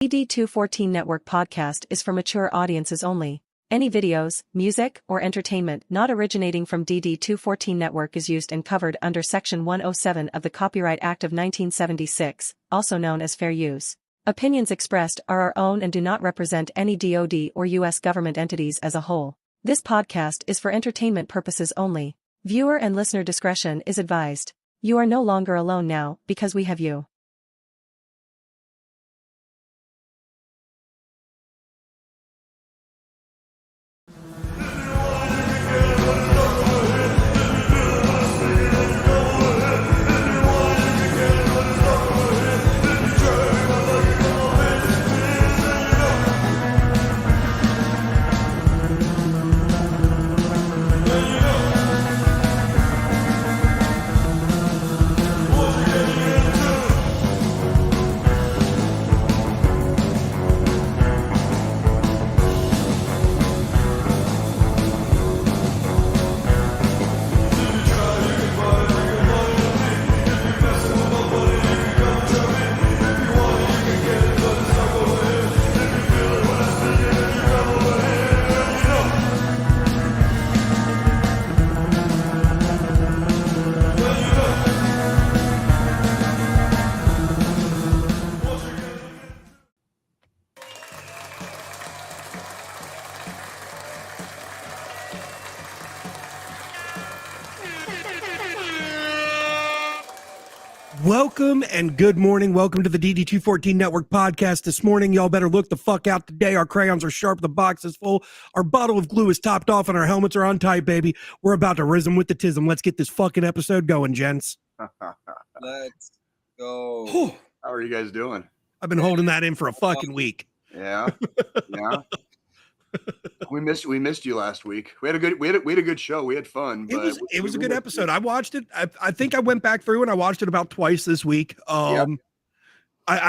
DD214 Network podcast is for mature audiences only. Any videos, music, or entertainment not originating from DD214 Network is used and covered under Section 107 of the Copyright Act of 1976, also known as fair use. Opinions expressed are our own and do not represent any DoD or U.S. government entities as a whole. This podcast is for entertainment purposes only. Viewer and listener discretion is advised. You are no longer alone now, because we have you. Welcome and good morning. Welcome to the DD214 Network podcast. This morning, y'all better look the fuck out today. Our crayons are sharp, the box is full, our bottle of glue is topped off, and our helmets are on tight, baby. We're about to rhythm with the tism. Let's get this fucking episode going, gents. Let's go. How are you guys doing? I've been holding that in for a fucking week. Yeah. We missed you last week. We had a good show. We had fun. But It was a good episode. I watched it. I think I went back through and I watched it about twice this week. I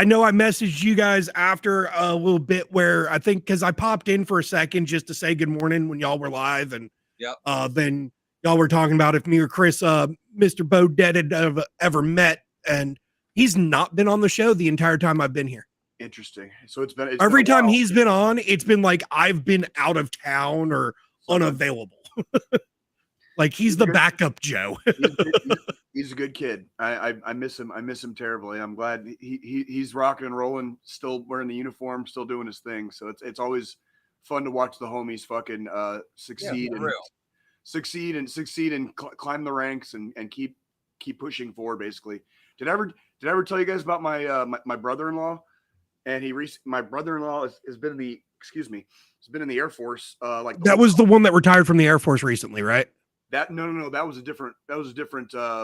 know I messaged you guys after a little bit where I think because I popped in for a second just to say good morning when y'all were live, and then y'all were talking about if me or Chris, Mr. Bo Dead had ever met, and he's not been on the show the entire time I've been here. Interesting. So it's been every time he's been on, it's been like I've been out of town or unavailable. Like he's the backup Joe. He's a good kid. I miss him. I miss him terribly. I'm glad he's rocking and rolling, still wearing the uniform, still doing his thing. So it's always fun to watch the homies fucking succeed and climb the ranks and keep pushing forward. Basically, did I ever tell you guys about my brother-in-law? And my brother-in-law has been in the Air Force. That was the one that retired from the Air Force recently, right? No. That was a different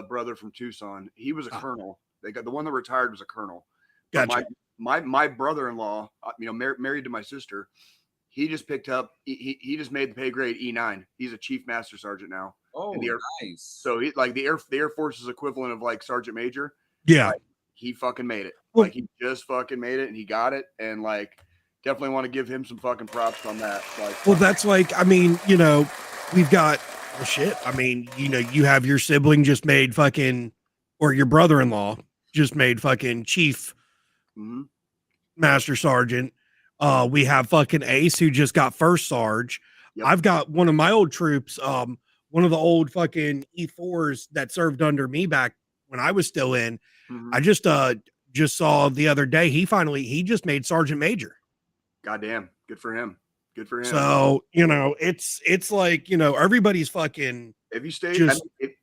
brother from Tucson. He was a colonel. The one that retired was a colonel. Gotcha. My brother-in-law, married to my sister, he just picked up. He just made the pay grade E9. He's a chief master sergeant now. Oh, nice. So he the Air Force's equivalent of like sergeant major. Yeah. He fucking made it. Well, he just fucking made it and he got it. And definitely want to give him some fucking props on that. That's we've got shit. You have your sibling just made fucking, or your brother-in-law just made fucking chief master sergeant. We have fucking Ace who just got first sarge. Yep. I've got one of my old troops, one of the old fucking E4s that served under me back when I was still in. I just saw the other day he just made sergeant major. Goddamn, good for him. So it's like everybody's fucking. If you stay,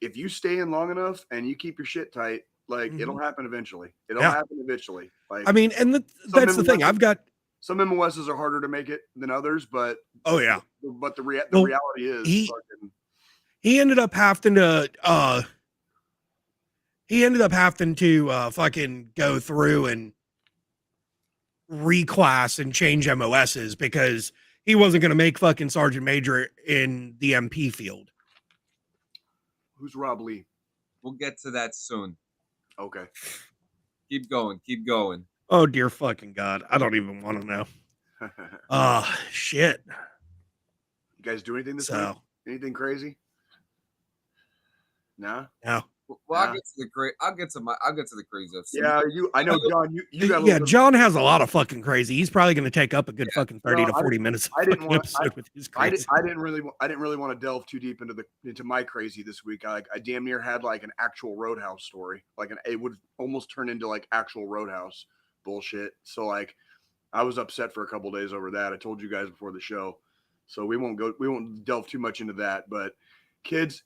if you stay in long enough and you keep your shit tight, it'll happen eventually. And that's the thing. I've got some MOSs are harder to make it than others, but the reality is he ended up having to fucking go through and reclass and change MOSs because he wasn't going to make fucking sergeant major in the MP field. Who's Rob Lee? We'll get to that soon. Okay. Keep going. Oh, dear fucking God. I don't even want to know. Shit. You guys do anything this week? Anything crazy? No. Well, I'll get to the crazy. I'll get to the crazy episode. Yeah, I know, John. You got a Yeah, little John has a lot of fucking crazy. He's probably going to take up a good Yeah. fucking 30 No, to 40 minutes. I didn't want. episode with his I crazy. didn't really want to delve too deep into my crazy this week. I damn near had like an actual Roadhouse story. It would almost turn into like actual Roadhouse bullshit. So like, I was upset for a couple days over that. I told you guys before the show, so we won't delve too much into that. But kids,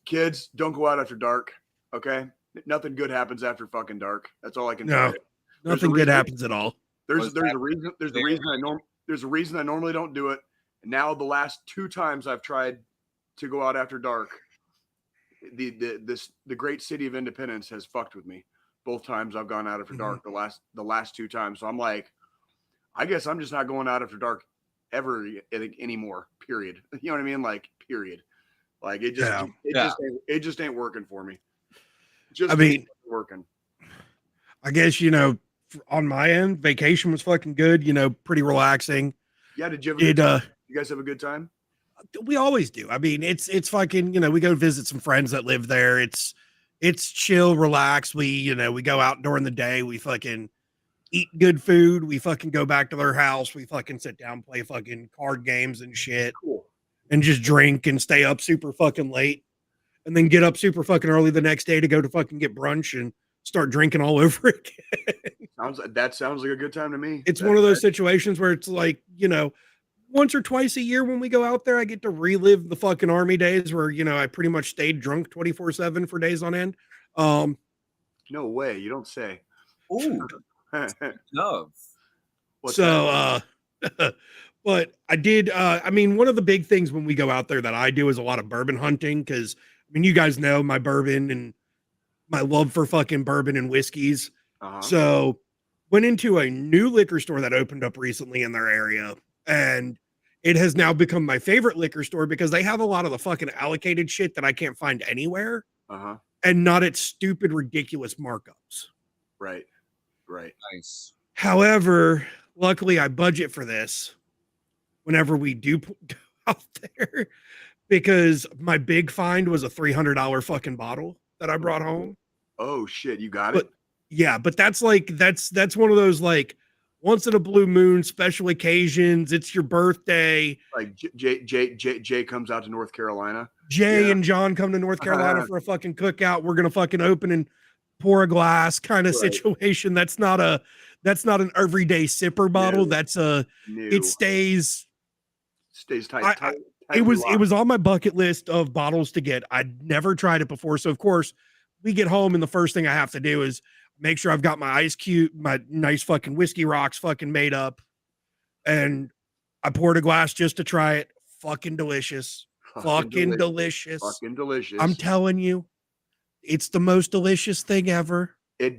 don't go out after dark. Okay, nothing good happens after fucking dark. That's all I can tell No, you. nothing good happens at all. There's Was a that reason. There's a reason I normally don't do it. And now the last 2 times I've tried to go out after dark, the great city of Independence has fucked with me. Both times I've gone out after dark. The last 2 times. So I'm like, I guess I'm just not going out after dark ever anymore. Period. You know what I mean? Like, period. Like it just ain't working for me. Just ain't working. I guess, on my end, vacation was fucking good, pretty relaxing. Yeah, did you have a good time? You guys have a good time? We always do. I mean, it's fucking, we go visit some friends that live there. It's chill, relax. We go out during the day. We fucking eat good food. We fucking go back to their house. We fucking sit down, play fucking card games and shit. Cool. And just drink and stay up super fucking late. And then get up super fucking early the next day to go to fucking get brunch and start drinking all over again. That sounds like a good time to me. It's one of those situations where it's like, once or twice a year when we go out there, I get to relive the fucking army days where, I pretty much stayed drunk 24/7 for days on end. No way. You don't say. Ooh. No. But I did, one of the big things when we go out there that I do is a lot of bourbon hunting. Cause you guys know my bourbon and my love for fucking bourbon and whiskeys. Uh-huh. So went into a new liquor store that opened up recently in their area. And it has now become my favorite liquor store because they have a lot of the fucking allocated shit that I can't find anywhere. Uh-huh. And not at stupid, ridiculous markups. Right. Nice. However, luckily I budget for this whenever we do go out there because my big find was a $300 fucking bottle that I brought home. Oh shit, you got it? Yeah, but that's one of those like once in a blue moon special occasions. It's your birthday. Like Jay comes out to North Carolina. Jay and John come to North Carolina for a fucking cookout. We're gonna fucking open and pour a glass kind of situation. That's not an everyday sipper bottle. It stays tight. It was on my bucket list of bottles to get. I'd never tried it before. So of course we get home and the first thing I have to do is make sure I've got my ice cube, my nice fucking whiskey rocks fucking made up. And I poured a glass just to try it. Fucking delicious. Fucking delicious. Fucking delicious. I'm telling you, it's the most delicious thing ever. It's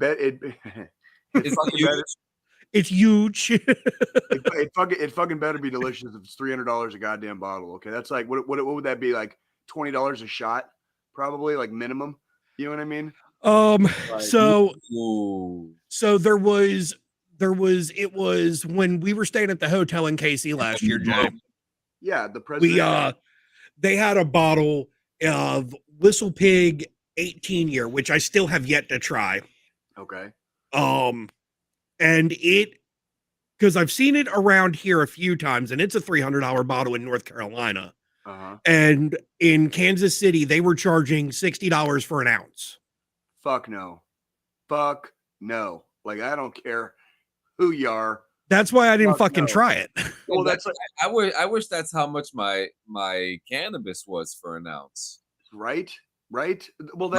huge. It's huge. it fucking better be delicious if it's $300 a goddamn bottle. Okay, that's like what would that be, like $20 a shot, probably, like minimum. You know what I mean? So it was when we were staying at the hotel in KC last year, Jay. Yeah, the president. They had a bottle of Whistle Pig 18 year, which I still have yet to try. Okay. And because I've seen it around here a few times, and it's a $300 bottle in North Carolina. Uh-huh. And in Kansas City, they were charging $60 for an ounce. Fuck no. Like, I don't care who you are. That's why I didn't fucking try it. Well, that's like, I wish that's how much my cannabis was for an ounce. Right. Well,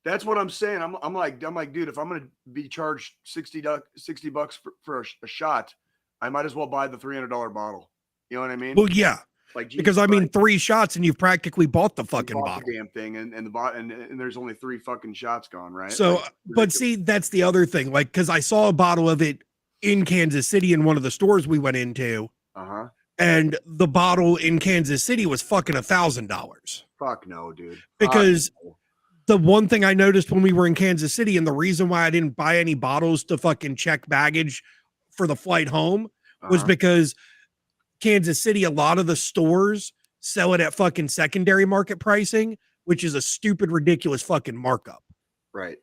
that's what I'm saying. I'm like, dude, if I'm gonna be charged $60 for a shot, I might as well buy the $300 bottle. You know what I mean? Well, yeah. Like, because I mean, 3 shots and you've practically bought the fucking bottle. Damn thing, and there's only 3 fucking shots gone, right? So, like, but see, that's the other thing. Like, because I saw a bottle of it in Kansas City in one of the stores we went into. Uh-huh. And the bottle in Kansas City was fucking $1,000. Fuck no, dude. Because the one thing I noticed when we were in Kansas City, and the reason why I didn't buy any bottles to fucking check baggage for the flight home was because Kansas City, a lot of the stores sell it at fucking secondary market pricing, which is a stupid, ridiculous fucking markup. Right.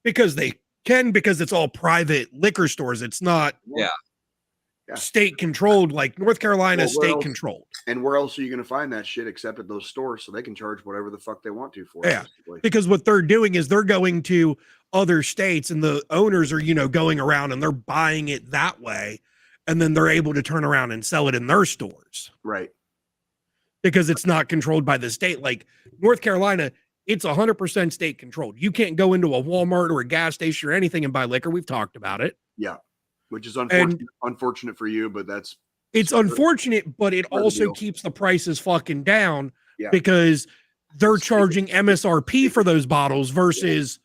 Because they can, because it's all private liquor stores. It's not Yeah. state controlled, like North Carolina Well, where state else- controlled. And where else are you going to find that shit except at those stores, so they can charge whatever the fuck they want to for it? Yeah. Basically. Because what they're doing is they're going to other states and the owners are, going around and they're buying it that way. And then they're able to turn around and sell it in their stores. Right. Because it's not controlled by the state. Like North Carolina, it's 100% state controlled. You can't go into a Walmart or a gas station or anything and buy liquor. We've talked about it. Yeah. Which is unfortunate for you, but it's unfortunate, but it also keeps the prices fucking down because they're charging MSRP for those bottles versus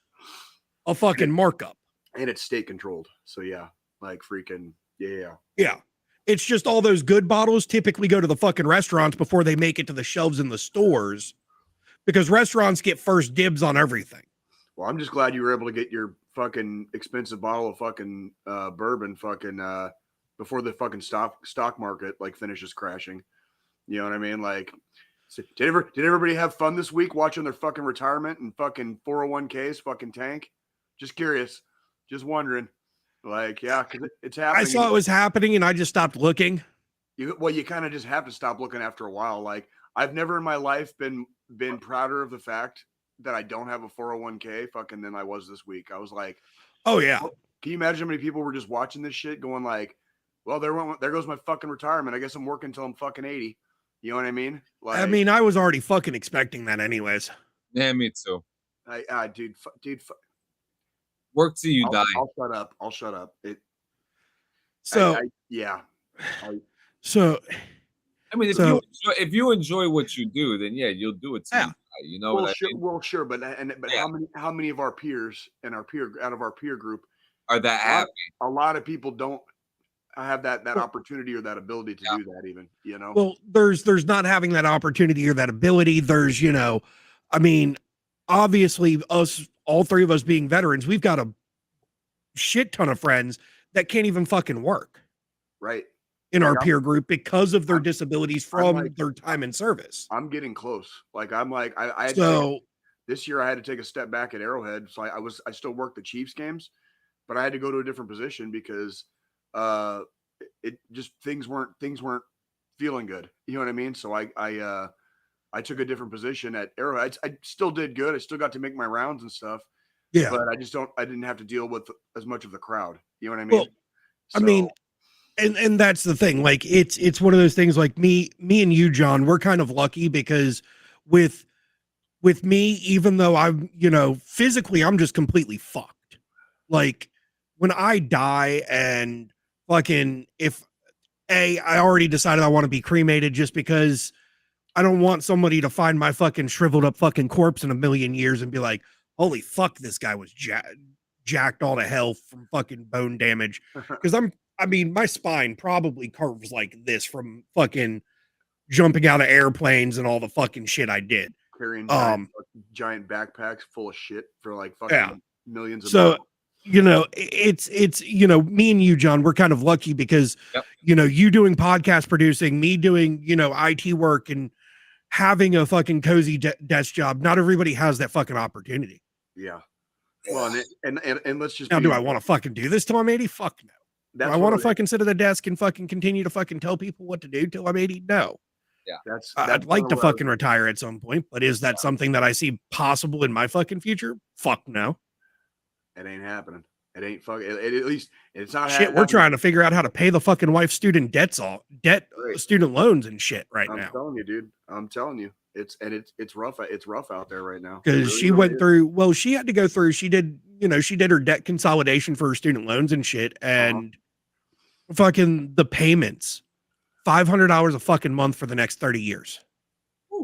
a fucking markup. And it's state controlled. So like freaking yeah. It's just all those good bottles typically go to the fucking restaurants before they make it to the shelves in the stores because restaurants get first dibs on everything. Well, I'm just glad you were able to get your fucking expensive bottle of fucking bourbon before the fucking stock market like finishes crashing. You know what I mean? Like, did everybody have fun this week watching their fucking retirement and fucking 401ks fucking tank? Just curious, just wondering. Like, yeah, because it's happening. I saw it was happening and I just stopped looking. You kind of just have to stop looking after a while. Like, I've never in my life been prouder of the fact that I don't have a 401k fucking than I was this week. I was like, oh yeah. Can you imagine how many people were just watching this shit going like, well, there goes my fucking retirement. I guess I'm working until I'm fucking 80. You know what I mean? Like, I was already fucking expecting that anyways. Yeah, me too. Dude. Work till you die. I'll shut up. So I mean, if you enjoy what you do, then you'll do it. You know well, what sure, I mean? Well, sure, but how many of our peers and out of our peer group are that happy? A lot of people don't have that opportunity or that ability to do that even, Well, there's not having that opportunity or that ability. There's, obviously all three of us being veterans, we've got a shit ton of friends that can't even fucking work. Right. In our peer group because of their disabilities from their time in service. I'm getting close. Like this year I had to take a step back at Arrowhead. So I still work the Chiefs games, but I had to go to a different position because it just things weren't feeling good. You know what I mean? So I took a different position at Arrowhead. I still did good. I still got to make my rounds and stuff. Yeah. But I didn't have to deal with as much of the crowd. You know what I mean? Well, and that's the thing. Like it's one of those things like me and you, John, we're kind of lucky because with me, even though I'm, physically I'm just completely fucked. Like when I die and fucking I already decided I want to be cremated just because I don't want somebody to find my fucking shriveled up fucking corpse in a million years and be like, holy fuck, this guy was jacked all to hell from fucking bone damage. Because my spine probably curves like this from fucking jumping out of airplanes and all the fucking shit I did. Carrying giant backpacks full of shit for like fucking millions of dollars. It's me and you, John, we're kind of lucky because, you doing podcast producing, me doing, IT work and having a fucking cozy desk job. Not everybody has that fucking opportunity. Yeah. Well, and let's just now, do I want to fucking do this till I'm 80? Fuck no. Do I want to fucking sit at a desk and fucking continue to fucking tell people what to do till I'm 80? No. Yeah. I'd like to fucking retire at some point, but is that something that I see possible in my fucking future? Fuck no. It ain't happening. It ain't fucking. At least it's not. Shit, we're trying to figure out how to pay the fucking wife's student student loans and shit now. I'm telling you, dude. I'm telling you, it's rough. It's rough out there right now. Because she went through. Well, she had to go through. She did. She did her debt consolidation for her student loans and shit, and fucking the payments, $500 a fucking month for the next 30 years.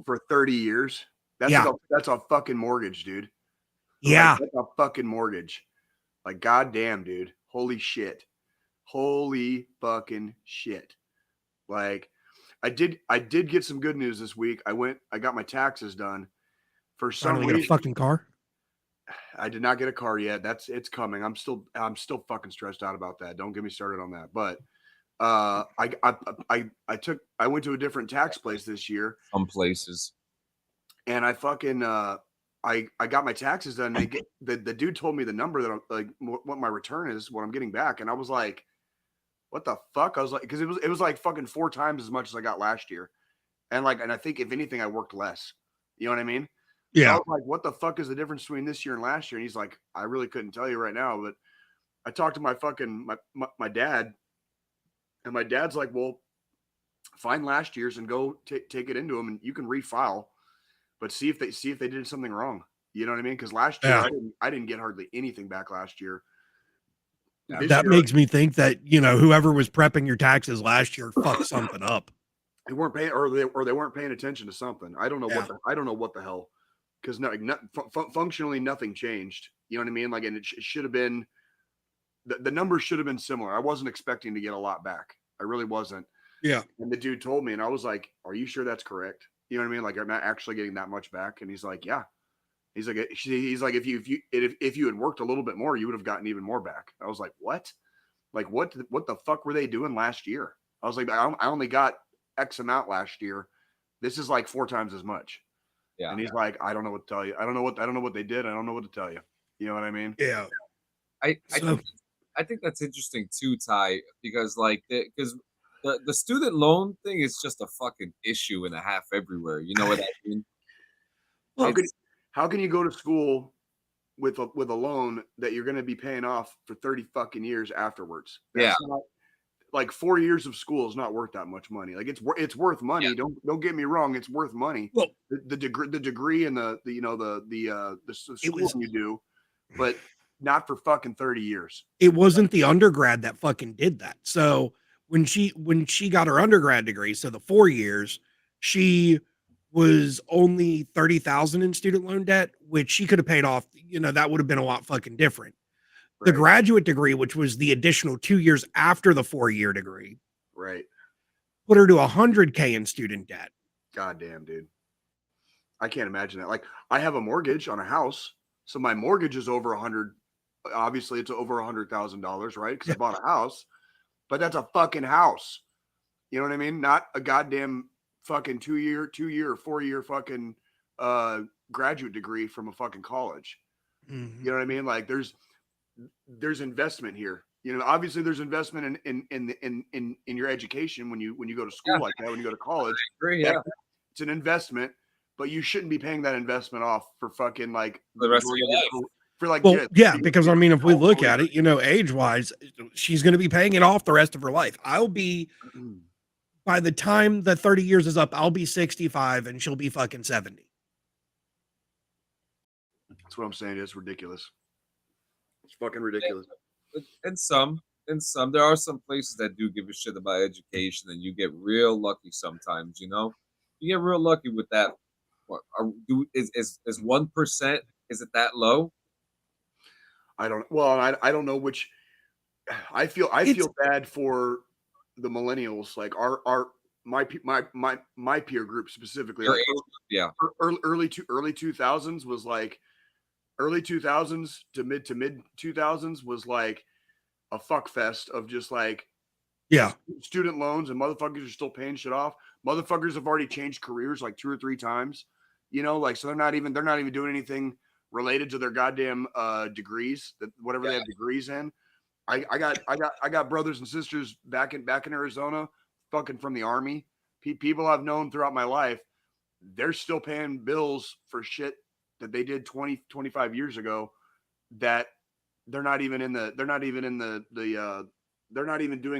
For 30 years, that's a fucking mortgage, dude. Yeah, like, that's a fucking mortgage. Like, goddamn, dude. Holy shit. Holy fucking shit. Like, I did get some good news this week. I got my taxes done. For some reason, get a fucking car. I did not get a car yet. It's coming. I'm still fucking stressed out about that. Don't get me started on that. But I went to a different tax place this year. Some places. And I fucking I got my taxes done. And the dude told me the number that what my return is, what I'm getting back, and I was like, what the fuck? I was like, because it was like fucking 4 times as much as I got last year, and I think if anything I worked less. You know what I mean? So I Yeah. was like, what the fuck is the difference between this year and last year? And he's like, I really couldn't tell you right now, but I talked to my fucking my dad, and my dad's like, well, find last year's and go take it into them, and you can refile, but see if they did something wrong. You know what I mean? Because last year I didn't get hardly anything back last year. This That year, makes me think that, whoever was prepping your taxes last year fucked something up. they weren't paying, or they weren't paying attention to something. I don't know I don't know what the hell, because functionally nothing changed. You know what I mean? Like, and it should have been the numbers should have been similar. I wasn't expecting to get a lot back. I really wasn't. Yeah. And the dude told me, and I was like, "Are you sure that's correct?" You know what I mean? Like, I'm not actually getting that much back. And he's like, "Yeah." He's like, if you had worked a little bit more, you would have gotten even more back. I was like, "What? Like, what the fuck were they doing last year?" I was like, I only got X amount last year. This is like 4 times as much. Yeah. And he's like, I don't know what to tell you. I don't know what they did. I don't know what to tell you. You know what I mean? Yeah. I think that's interesting too, Ty, because the student loan thing is just a fucking issue and a half everywhere. You know what I mean? How can you go to school with a loan that you're going to be paying off for 30 fucking years afterwards? That's not, like 4 years of school is not worth that much money. Like, it's worth money. Yeah. Don't get me wrong. It's worth money. Well, the degree and the schooling you do, but not for fucking 30 years. It wasn't the undergrad that fucking did that. So when she got her undergrad degree, so the 4 years, she was only 30,000 in student loan debt, which she could have paid off. That would have been a lot fucking different. Right. The graduate degree, which was the additional 2 years after the 4-year degree, right, put her to $100K in student debt. God damn, dude. I can't imagine that. Like, I have a mortgage on a house, so my mortgage is over 100. Obviously, it's over $100,000, right? Because I bought a house, but that's a fucking house. You know what I mean? Not a goddamn fucking 2-year or 4-year fucking graduate degree from a fucking college. Mm-hmm. You know what I mean? Like, there's investment here. Obviously there's investment in your education when you go to school like that, when you go to college. I agree, yeah. It's an investment, but you shouldn't be paying that investment off for fucking like the rest of your life. For like, because I mean, if we look at it, age wise, she's going to be paying it off the rest of her life. By the time the 30 years is up, I'll be 65 and she'll be fucking 70. That's what I'm saying. It's ridiculous. It's fucking ridiculous. And some, there are some places that do give a shit about education, and you get real lucky sometimes. You get real lucky with that. Is 1%? Is it that low? I don't know which. I feel bad for the millennials, like my peer group specifically. Like, early 2000s was like, early 2000s to mid 2000s was like a fuck fest of just like student loans, and motherfuckers are still paying shit off. Motherfuckers have already changed careers like 2 or 3 times. Like, so they're not even doing anything related to their goddamn degrees, that whatever they have degrees in. I got brothers and sisters back in Arizona, fucking from the Army. People I've known throughout my life, they're still paying bills for shit that they did 20, 25 years ago, that they're not even doing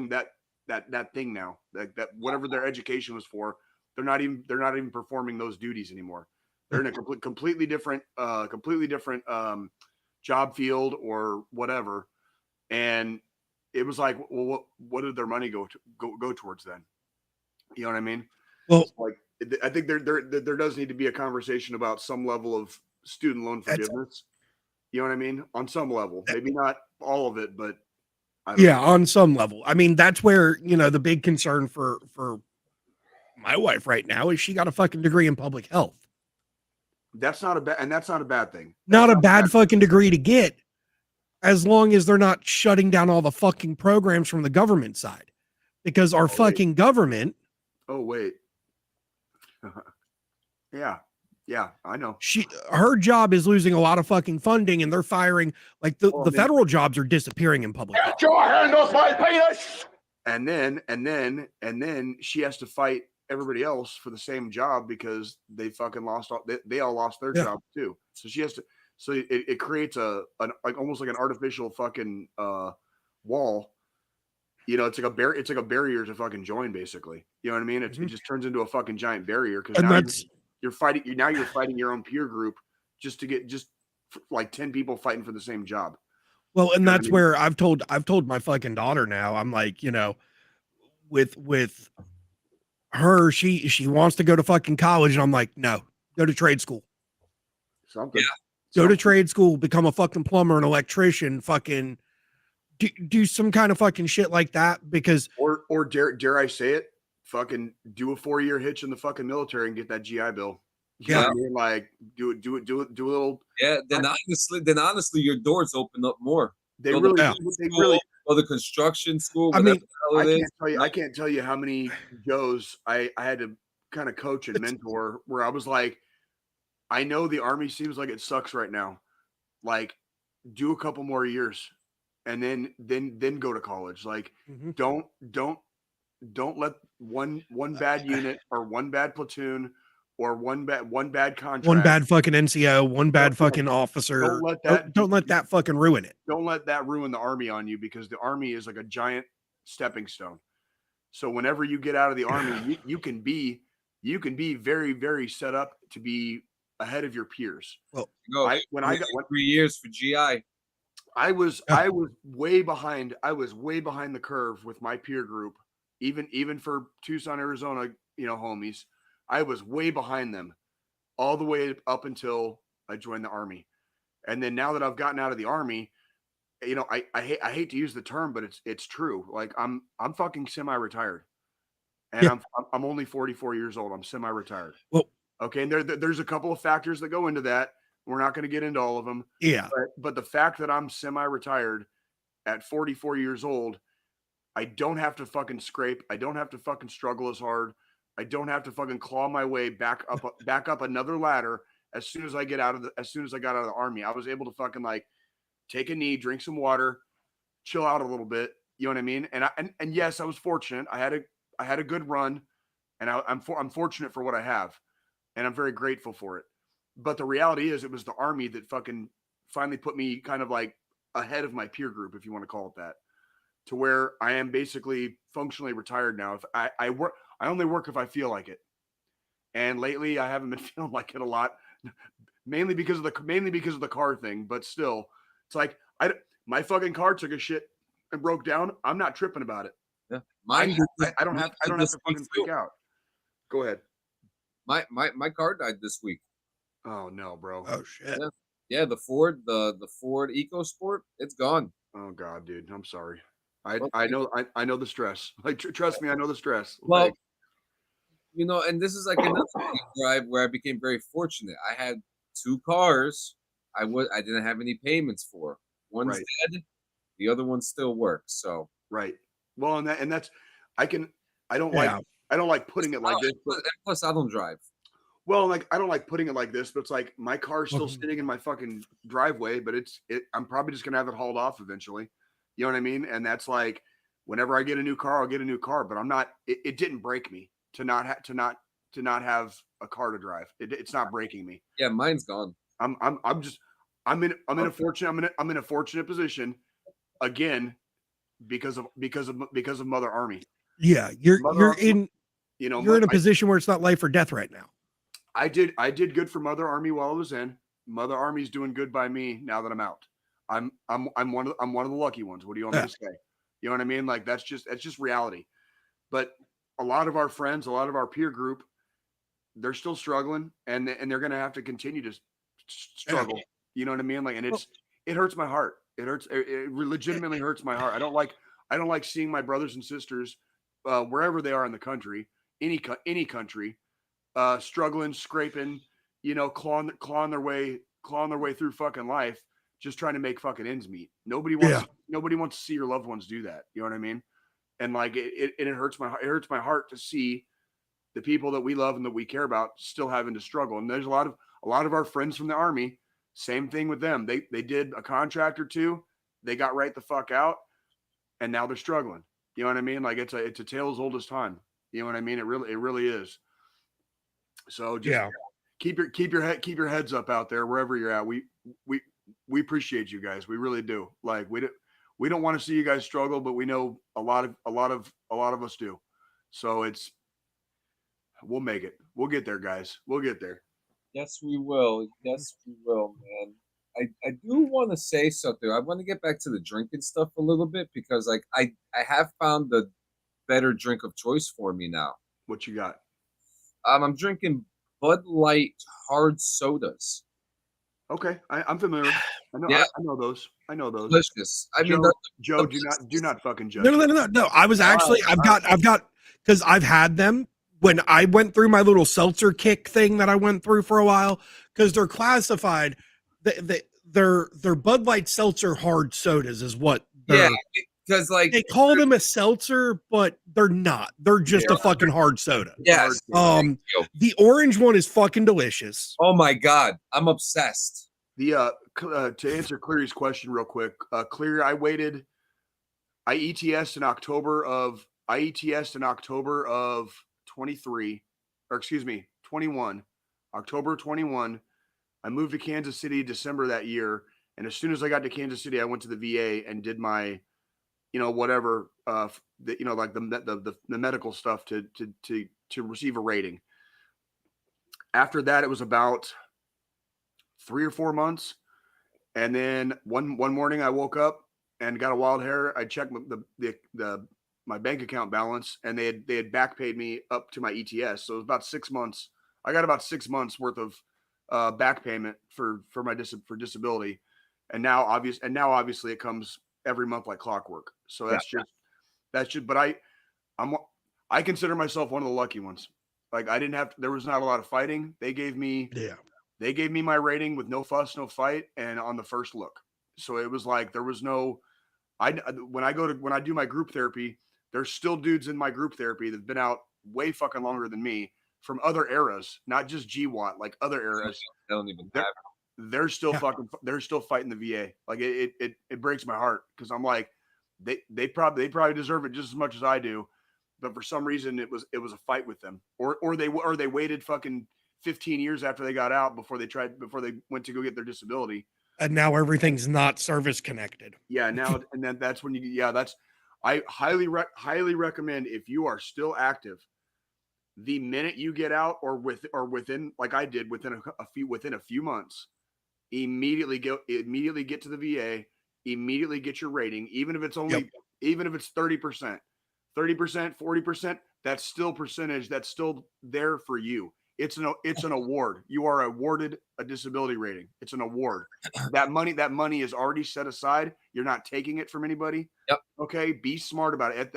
that thing now. That whatever their education was for, they're not even performing those duties anymore. They're in a completely different job field or whatever. And it was like, well, what did their money go towards then? You know what I mean? Well, like, I think there does need to be a conversation about some level of student loan forgiveness. You know what I mean? On some level, maybe not all of it, but on some level. I mean, that's where, the big concern for my wife right now is she got a fucking degree in public health. That's not a bad thing. Not a bad fucking degree to get, as long as they're not shutting down all the fucking programs from the government side, because our fucking government. Oh, wait. Yeah. Yeah, I know. Her job is losing a lot of fucking funding, and they're firing, like the federal jobs are disappearing in public. Get your hand off my penis! And then she has to fight everybody else for the same job because they fucking lost they all lost their job too. So she has to, so it creates like almost like an artificial fucking wall. You know, it's like a barrier to fucking join, basically. You know what I mean? It just turns into a fucking giant barrier because now you're fighting your own peer group just to get like 10 people fighting for the same job. Well, and that's where I've told my fucking daughter now. I'm like, you know, with her, she wants to go to fucking college, and I'm like, no, go to trade school. Something. Go to trade school, become a fucking plumber, an electrician, fucking do some kind of fucking shit like that, because or dare I say it, fucking do a 4-year hitch in the fucking military and get that GI Bill. You know what I mean? Like do a little. Yeah. Then honestly, your doors open up more. They really or the construction school. I mean, I can't tell you how many Joes I had to kind of coach and mentor where I was like, I know the Army seems like it sucks right now. Like, do a couple more years and then go to college. Like, don't let one bad unit or one bad platoon or one bad contract, one bad fucking NCO, one bad fucking officer. Don't let that fucking ruin it. Don't let that ruin the Army on you, because the Army is like a giant stepping stone. So whenever you get out of the Army, you can be very, very set up to be ahead of your peers. Well, when I got 3 years for GI, I was way behind. I was way behind the curve with my peer group, even for Tucson, Arizona, you know, homies. I was way behind them all the way up until I joined the Army. And then now that I've gotten out of the Army, you know, I hate to use the term, but it's true. Like I'm fucking semi-retired, and I'm only 44 years old. I'm semi-retired. Well, okay. And there's a couple of factors that go into that. We're not going to get into all of them. Yeah. But the fact that I'm semi-retired at 44 years old, I don't have to fucking scrape. I don't have to fucking struggle as hard. I don't have to fucking claw my way back up another ladder. As soon as I got out of the Army, I was able to fucking like take a knee, drink some water, chill out a little bit. You know what I mean? And yes, I was fortunate. I had a good run, and I'm fortunate for what I have, and I'm very grateful for it. But the reality is, it was the Army that fucking finally put me kind of like ahead of my peer group, if you want to call it that, to where I am basically functionally retired now. If I work, I only work if I feel like it. And lately I haven't been feeling like it a lot, mainly because of the car thing. But still, it's like my fucking car took a shit and broke down. I'm not tripping about it. Yeah, I don't have to fucking freak out. Go ahead. My car died this week. Oh no, bro. Oh shit. Yeah, the Ford EcoSport, it's gone. Oh god, dude, I'm sorry. I know the stress. Like, trust me, I know the stress. Well, like, you know, and this is like another thing where I became very fortunate. I had 2 cars. I didn't have any payments for. One's dead, the other one still works. So right. Well, and that's I don't like putting it like this. Plus, I don't drive. Well, like I don't like putting it like this, but it's like my car's still sitting in my fucking driveway, but I'm probably just gonna have it hauled off eventually. You know what I mean? And that's like, whenever I get a new car, I'll get a new car. But I'm not. It didn't break me to not have a car to drive. It's not breaking me. Yeah, mine's gone. I'm in a fortunate position, again, because of Mother Army. Yeah, you're in a position where it's not life or death right now. I did good for Mother Army while I was in. Mother Army's doing good by me now that I'm out. I'm one of the lucky ones. What do you want me to say? You know what I mean? Like that's just reality. But a lot of our friends, a lot of our peer group, they're still struggling, and they're going to have to continue to struggle. Yeah. You know what I mean? Like, and it hurts my heart. It hurts. It legitimately hurts my heart. I don't like seeing my brothers and sisters, wherever they are in the country, any country, struggling, scraping, you know, clawing their way through fucking life, just trying to make fucking ends meet. Nobody wants to see your loved ones do that. You know what I mean? And like it hurts my heart to see the people that we love and that we care about still having to struggle. And there's a lot of our friends from the Army, same thing with them. They did a contract or two, they got right the fuck out, and now they're struggling. You know what I mean? Like it's a tale as old as time. You know what I mean? It really is. So just keep your heads up out there wherever you're at. We appreciate you guys. We really do. Like we don't want to see you guys struggle, but we know a lot of us do. So we'll make it. We'll get there, guys. We'll get there. Yes, we will. Yes, we will, man. I do want to say something. I want to get back to the drinking stuff a little bit because like I have found the better drink of choice for me now. What you got? I'm drinking Bud Light hard sodas. Okay, I'm familiar. I know. Yeah. I know those. I know those. Delicious. I mean, Joe, do not fucking judge. No. I was actually, I've got, because I've had them when I went through my little seltzer kick thing that I went through for a while, because they're classified, they're Bud Light seltzer hard sodas is what they're. Yeah, because like they call them a seltzer, but they're not. They're just a fucking hard soda. Yes. The orange one is fucking delicious. Oh my god, I'm obsessed. The to answer Cleary's question real quick, Cleary, I ETS'd in October of 23, or excuse me, 21, October 21. I moved to Kansas City December that year, and as soon as I got to Kansas City, I went to the VA and did my, whatever, like the medical stuff to receive a rating. After that, it was about 3 or 4 months, and then one morning I woke up and got a wild hair. I checked my bank account balance, and they had back paid me up to my ETS, so it was about 6 months. I got about 6 months worth of back payment for disability, and now obviously it comes every month like clockwork. So that's just. But I consider myself one of the lucky ones. Like there was not a lot of fighting. They gave me my rating with no fuss, no fight, and on the first look. So it was like there was no. When I do my group therapy, there's still dudes in my group therapy that've been out way fucking longer than me from other eras, not just GWAT, like other eras. I don't even have. They're still fighting the VA. Like it breaks my heart because I'm like, they probably deserve it just as much as I do, but for some reason it was a fight with them, or they waited fucking 15 years after they got out before they went to go get their disability. And now everything's not service connected. Yeah, now and then that's when I highly recommend, if you are still active, the minute you get out or within like I did within a few months, immediately get to the VA, immediately get your rating, even if it's 30%, 40%, that's still percentage, that's still there for you. It's an award. You are awarded a disability rating. It's an award. That money is already set aside. You're not taking it from anybody. Yep. Okay. Be smart about it.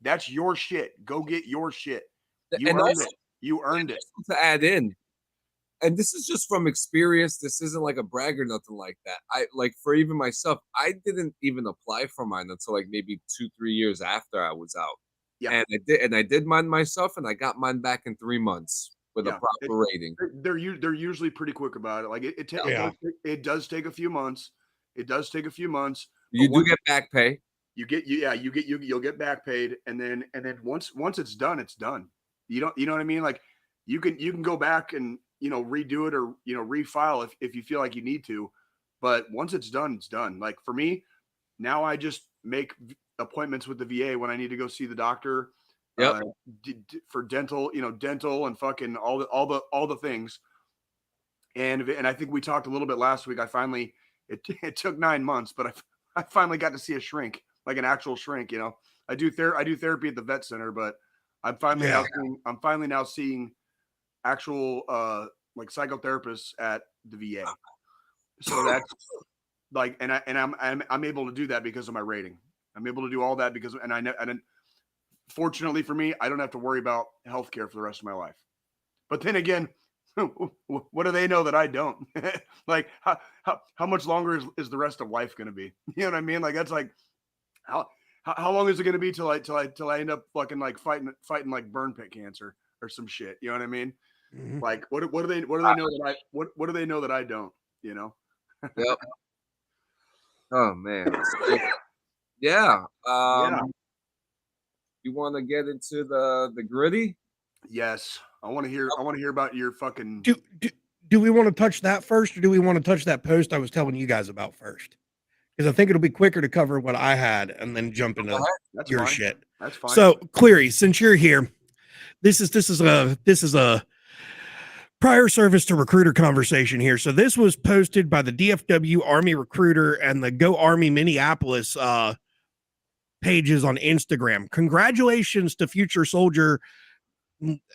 That's your shit. Go get your shit. You earned it. To add in, and this is just from experience. This isn't like a brag or nothing like that. I like for even myself, I didn't even apply for mine until like maybe 2-3 years after I was out. Yeah. And I did mine myself, and I got mine back in 3 months. With a proper rating. They're usually pretty quick about it. Like it does take a few months. It does take a few months. You do get back pay. You'll get back paid, and then once it's done, it's done. You know what I mean? Like you can go back and redo it or refile if you feel like you need to, but once it's done, it's done. Like for me, now I just make appointments with the VA when I need to go see the doctor. Yep. For dental, dental and fucking all the things. And I think we talked a little bit last week. It took 9 months, but I finally got to see a shrink, like an actual shrink. I do therapy at the vet center, but I'm finally now seeing actual like psychotherapists at the VA. So that's like, and I'm able to do that because of my rating. I'm able to do all that because, fortunately for me, I don't have to worry about healthcare for the rest of my life. But then again, what do they know that I don't? Like how much longer is the rest of life going to be? You know what I mean? Like that's like how long is it going to be till I end up fucking like fighting like burn pit cancer or some shit. You know what I mean? Mhm. Like, what do they know that what do they know that I don't? You know? Yep. Oh man. So, yeah. Yeah. You want to get into the gritty? Yes. I want to hear about your fucking. Do we want to touch that first, or do we want to touch that post I was telling you guys about first? Because I think it'll be quicker to cover what I had and then jump into That's your fine. shit. That's fine. So, Cleary, since you're here, this is a prior service to recruiter conversation here. So this was posted by the DFW Army Recruiter and the Go Army Minneapolis pages on Instagram. Congratulations to future soldier.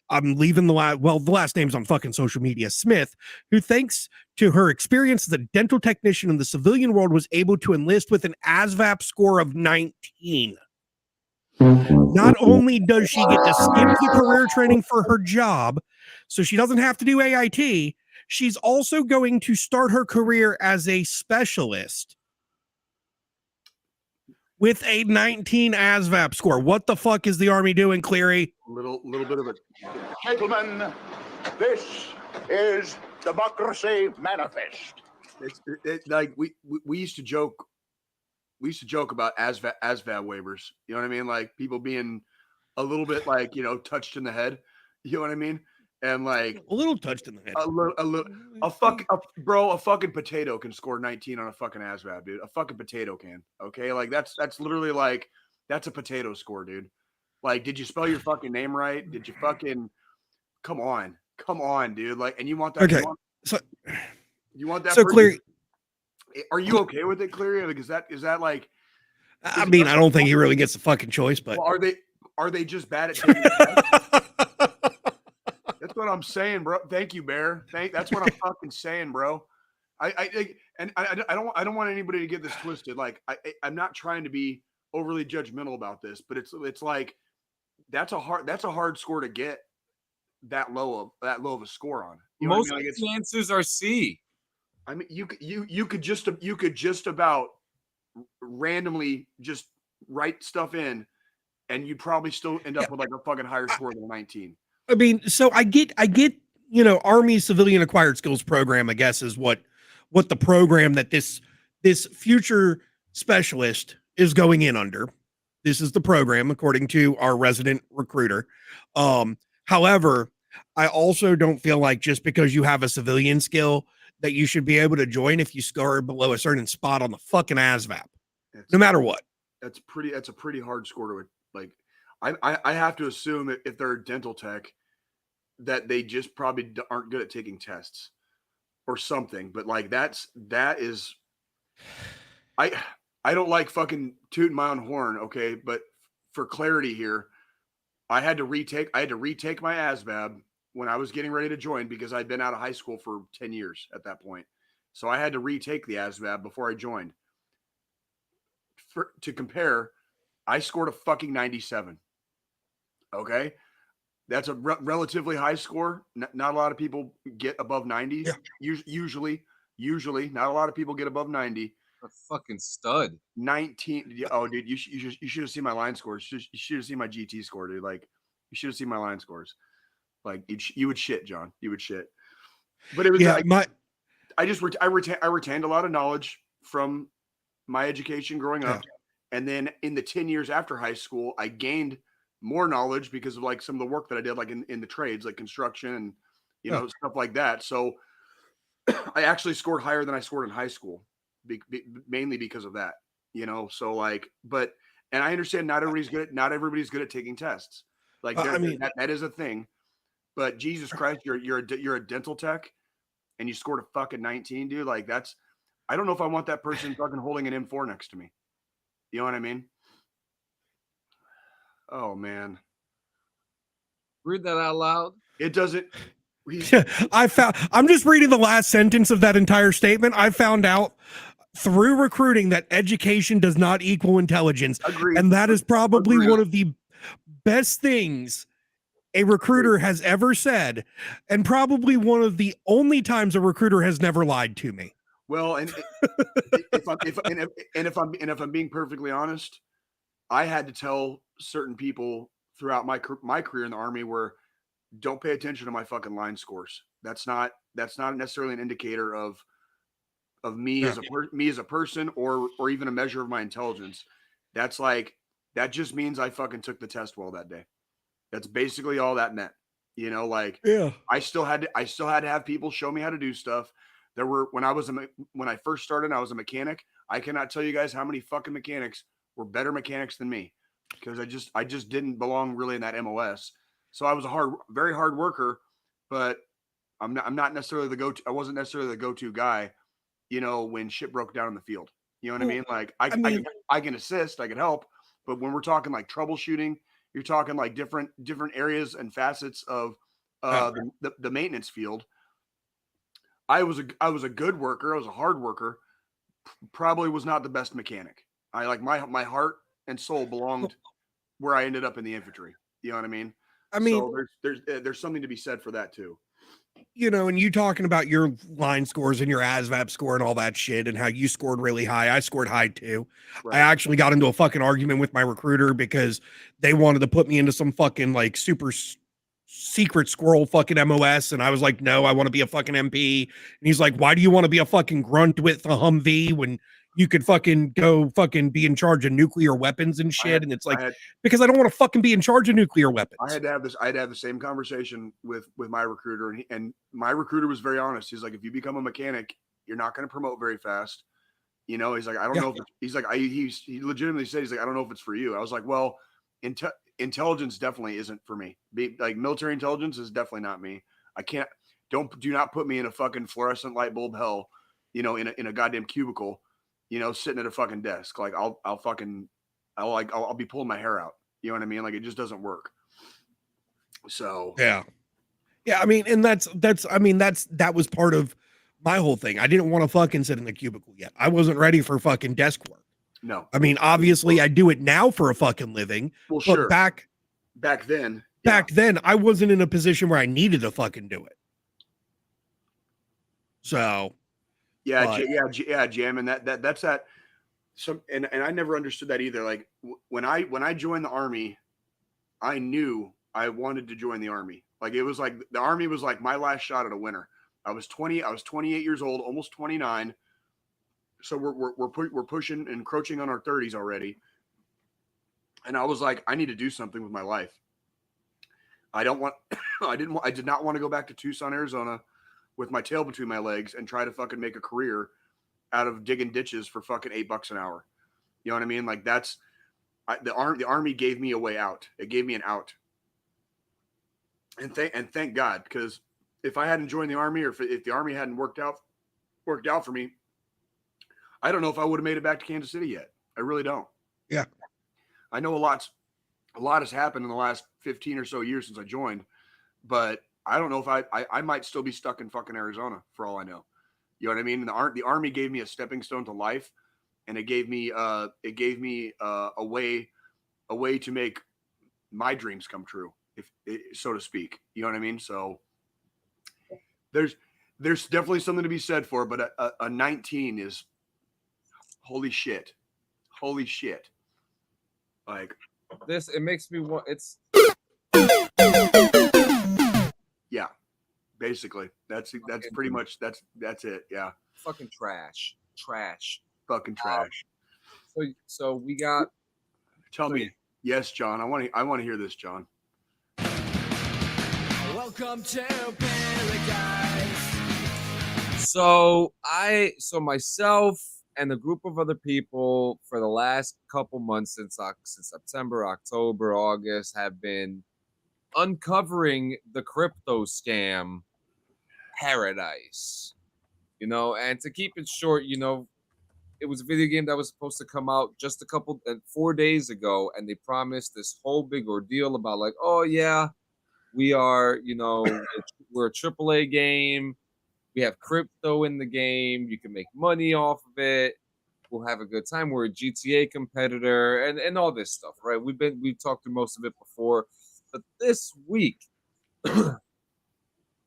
I'm leaving the last name's on fucking social media, Smith, who thanks to her experience as a dental technician in the civilian world was able to enlist with an ASVAB score of 19. Not only does she get to skip the career training for her job, so she doesn't have to do AIT, she's also going to start her career as a specialist with a 19 ASVAB score. What the fuck is the Army doing, Cleary? Little bit of a. Gentlemen, this is Democracy Manifest. It's like we used to joke. We used to joke about ASVAB waivers. You know what I mean? Like people being a little bit like, you know, touched in the head. You know what I mean? And like A little touched in the head. a fucking potato can score 19 on a fucking ASVAB, dude. A fucking potato can. Okay, like that's literally like that's a potato score, dude. Like, did you spell your fucking name right? Did you fucking come on, dude? Like, and you want that? Okay, you want that? So Cleary, are you okay with it, Cleary? Like, is that like? I mean, I don't think he really gets the fucking choice, but well, are they just bad at taking That's what I'm saying, bro. Thank you, Bear. That's what I'm fucking saying, bro. I don't want anybody to get this twisted. Like I'm not trying to be overly judgmental about this, but it's like that's a hard score to get that low of a score on. You know Most what I mean? of the answers are C. I mean, you could just about randomly just write stuff in, and you'd probably still end up with like a fucking higher score than a 19. I mean, so I get, you know, Army Civilian Acquired Skills Program, I guess, is what the program that this future specialist is going in under. This is the program, according to our resident recruiter. However, I also don't feel like just because you have a civilian skill that you should be able to join if you score below a certain spot on the fucking ASVAB, no matter what. That's a pretty hard score to like. I have to assume that if they're a dental tech, that they just probably aren't good at taking tests or something. But like that is, I don't like fucking tooting my own horn, okay? But for clarity here, I had to retake my ASVAB when I was getting ready to join because I'd been out of high school for 10 years at that point. So I had to retake the ASVAB before I joined. To compare, I scored a fucking 97. Okay. That's a relatively high score. Not a lot of people get above 90. Yeah. Usually, not a lot of people get above 90. A fucking stud. 19. Oh, dude, you should have seen my line scores. You should have seen my GT score, dude. Like, you should have seen my line scores. Like, you would shit, John. You would shit. But it was I retained a lot of knowledge from my education growing up, and then in the 10 years after high school, I gained more knowledge because of like some of the work that I did, like in the trades, like construction and know stuff like that. So I actually scored higher than I scored in high school, mainly because of that. So like, and I understand not everybody's good at taking tests. Like, that is a thing. But Jesus Christ, you're a dental tech, and you scored a fucking 19, dude. Like I don't know if I want that person fucking holding an M4 next to me. You know what I mean? Oh man. Read that out loud. It doesn't. I'm just reading the last sentence of that entire statement. I found out through recruiting that education does not equal intelligence. Agreed. And that is probably one of the best things a recruiter has ever said, and probably one of the only times a recruiter has never lied to me. Well, and if I'm being perfectly honest, I had to tell certain people throughout my career in the Army where don't pay attention to my fucking line scores. That's not necessarily an indicator of me as a person or even a measure of my intelligence. That's like, that just means I fucking took the test well that day. That's basically all that meant. You know, like, Yeah. I still had to have people show me how to do stuff. There were, when I first started, I was a mechanic. I cannot tell you guys how many fucking mechanics were better mechanics than me, because I just didn't belong really in that MOS. So I was very hard worker, but I'm not necessarily the go-to. I wasn't necessarily the go-to guy, you know, when shit broke down in the field. You know what I mean? Like, I can assist, I can help, but when we're talking like troubleshooting, you're talking like different areas and facets of the maintenance field. I was a good worker. I was a hard worker. Probably was not the best mechanic. I like my heart and soul belonged where I ended up in the infantry. You know what I mean? So there's something to be said for that too. You know, and you talking about your line scores and your ASVAB score and all that shit and how you scored really high. I scored high too. Right. I actually got into a fucking argument with my recruiter because they wanted to put me into some fucking like super secret squirrel fucking MOS. And I was like, no, I want to be a fucking MP. And he's like, why do you want to be a fucking grunt with a Humvee when you could fucking go fucking be in charge of nuclear weapons and shit? And it's like, because I don't want to fucking be in charge of nuclear weapons. I had to have the same conversation with my recruiter, and my recruiter was very honest. He's like, if you become a mechanic, you're not going to promote very fast. You know, he's like, I don't know if he's like, he legitimately said, he's like, I don't know if it's for you. I was like, well, intelligence definitely isn't for me. Like, military intelligence is definitely not me. I can't, do not put me in a fucking fluorescent light bulb hell, you know, in a goddamn cubicle, you know, sitting at a fucking desk. Like, I'll be pulling my hair out. You know what I mean? Like, it just doesn't work. So yeah. I mean, and that was part of my whole thing. I didn't want to fucking sit in the cubicle yet. I wasn't ready for fucking desk work. No. I mean, obviously I do it now for a fucking living. Well, but sure. Back then, I wasn't in a position where I needed to fucking do it. So yeah, Jam, and that's that. And I never understood that either. Like, when I joined the Army, I knew I wanted to join the Army. Like, it was like the Army was like my last shot at a winner. I was 28 years old, almost 29. So we're pushing, encroaching on our 30s already. And I was like, I need to do something with my life. I did not want to go back to Tucson, Arizona with my tail between my legs and try to fucking make a career out of digging ditches for fucking $8 an hour. You know what I mean? Like, the Army gave me a way out. It gave me an out. And thank God, because if I hadn't joined the Army, or if the Army hadn't worked out for me, I don't know if I would have made it back to Kansas City yet. I really don't. Yeah. I know a lot has happened in the last 15 or so years since I joined, but I don't know if I might still be stuck in fucking Arizona for all I know. You know what I mean? The Army gave me a stepping stone to life, and it gave me a way to make my dreams come true, so to speak. You know what I mean? So there's definitely something to be said for, but a 19 is holy shit. Like, this, it makes me want, it's yeah, basically that's pretty much that's it. Yeah, fucking trash. Fucking trash. So we got. Tell me, yes, John. I want to hear this, John. Welcome to paradise. So myself and a group of other people for the last couple months since September, October, August have been uncovering the crypto scam Paradise. You know, and to keep it short, you know, it was a video game that was supposed to come out just 4 days ago, and they promised this whole big ordeal about like, oh yeah, we are, you know, we're a AAA game. We have crypto in the game. You can make money off of it. We'll have a good time. We're a GTA competitor and all this stuff, right? We've talked through most of it before. But this week,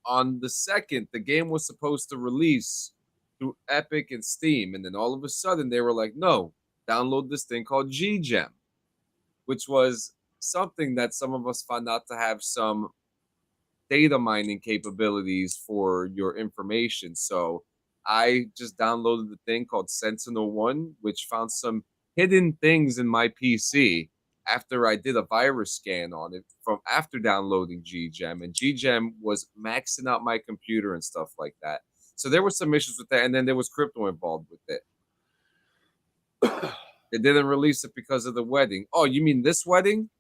on the 2nd, the game was supposed to release through Epic and Steam. And then all of a sudden they were like, no, download this thing called G-Gem, which was something that some of us found out to have some data mining capabilities for your information. So I just downloaded the thing called Sentinel-1, which found some hidden things in my PC after I did a virus scan on it from after downloading GGEM, and GGEM was maxing out my computer and stuff like that. So there were some issues with that, and then there was crypto involved with it. They didn't release it because of the wedding. Oh, you mean this wedding?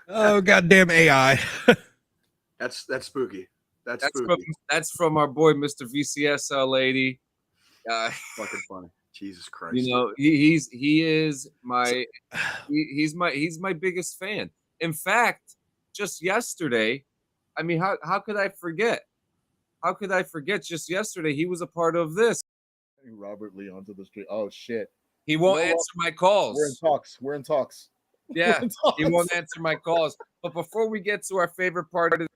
Oh, goddamn AI. That's spooky. That's spooky. That's from our boy Mr. VCSL lady. Fucking funny. Jesus Christ. You know, he's my biggest fan. In fact, just yesterday, I mean, how could I forget? How could I forget? Just yesterday, he was a part of this. Robert Lee onto the street. Oh shit. He won't answer my calls. We're in talks. Yeah, he won't answer my calls. But before we get to our favorite part of it,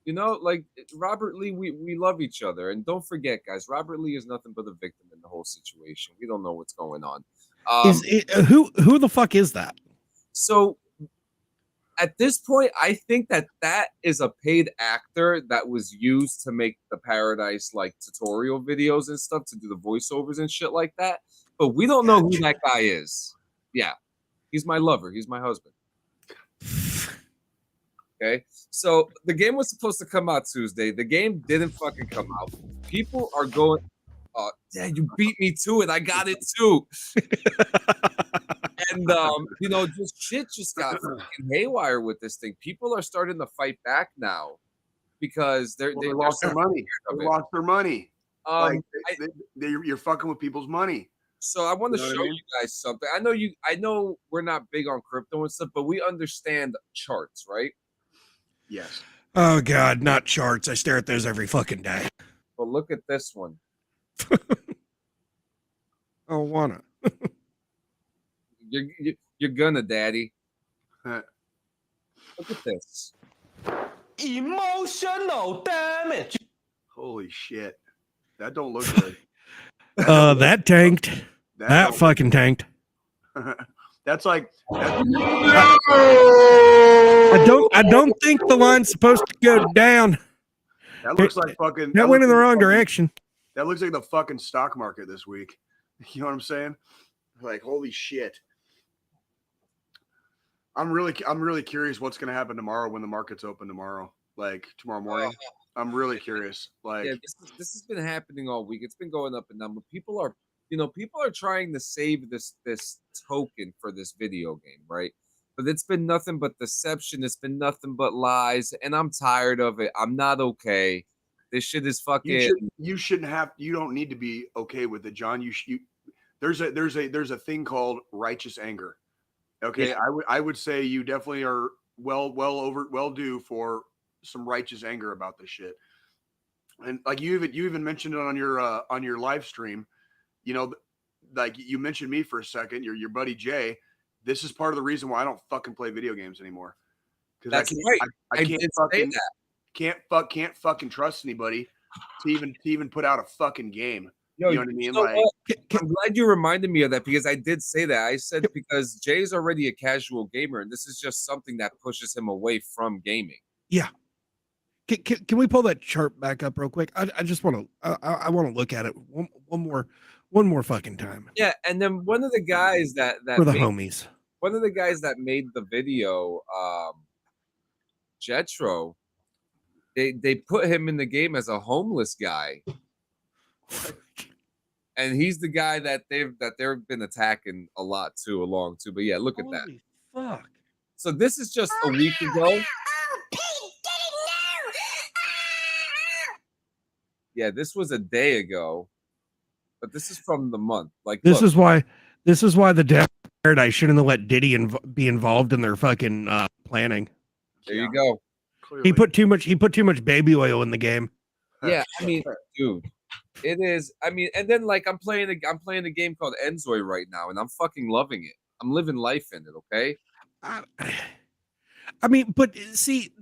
you know, like Robert Lee, we love each other. And don't forget, guys, Robert Lee is nothing but a victim in the whole situation. We don't know what's going on. Who the fuck is that? So at this point, I think that is a paid actor that was used to make the Paradise like tutorial videos and stuff, to do the voiceovers and shit like that. But we don't know who that guy is. Yeah, he's my lover. He's my husband. Okay, so the game was supposed to come out Tuesday. The game didn't fucking come out. People are going, oh, yeah, you beat me to it. I got it too. And, you know, just shit just got fucking haywire with this thing. People are starting to fight back now because they lost their money. They lost their money. You're fucking with people's money. So I want to show you guys something. I know we're not big on crypto and stuff, but we understand charts, right? Yes. Oh God, not charts. I stare at those every fucking day. Well, look at this one. Oh, wanna. You're gonna, Daddy. Look at this. Emotional damage. Holy shit. That don't look good. That tanked. That fucking tanked. That's like I don't think the line's supposed to go down. That looks like fucking that went in the wrong direction. That looks like the fucking stock market this week. You know what I'm saying? Like, holy shit. I'm really curious what's going to happen tomorrow when the markets open tomorrow. Like tomorrow morning. I'm really curious. Like, yeah, this has been happening all week. It's been going up and down. But people are trying to save this token for this video game, right? But it's been nothing but deception. It's been nothing but lies, and I'm tired of it. I'm not okay. This shit is fucking. You don't need to be okay with it, John. There's a thing called righteous anger. Okay, yeah. I would say you definitely are well due for some righteous anger about this shit. And like you even mentioned it on your live stream. You know, like you mentioned me for a second. Your buddy Jay. This is part of the reason why I don't fucking play video games anymore. That's right. I can't fucking trust anybody to even put out a fucking game. Yo, you know what I mean? I'm glad you reminded me of that, because I did say that. I said because Jay's already a casual gamer, and this is just something that pushes him away from gaming. Yeah. Can we pull that chart back up real quick? I just want to I want to look at it one more fucking time. Yeah, and then one of the guys that for the homies. One of the guys that made the video, Jetro, they put him in the game as a homeless guy. And he's the guy that they've been attacking a lot too, along too. But yeah, look at that. Fuck. So this is just a week ago. Yeah, this was a day ago, but this is from the month. Like this is why the Death Paradise shouldn't have let Diddy be involved in their fucking planning. There you go. Clearly. He put too much baby oil in the game. Yeah, I mean, dude. It is. I mean, and then like I'm playing a game called Enzoi right now, and I'm fucking loving it. I'm living life in it. Okay. I mean, but see,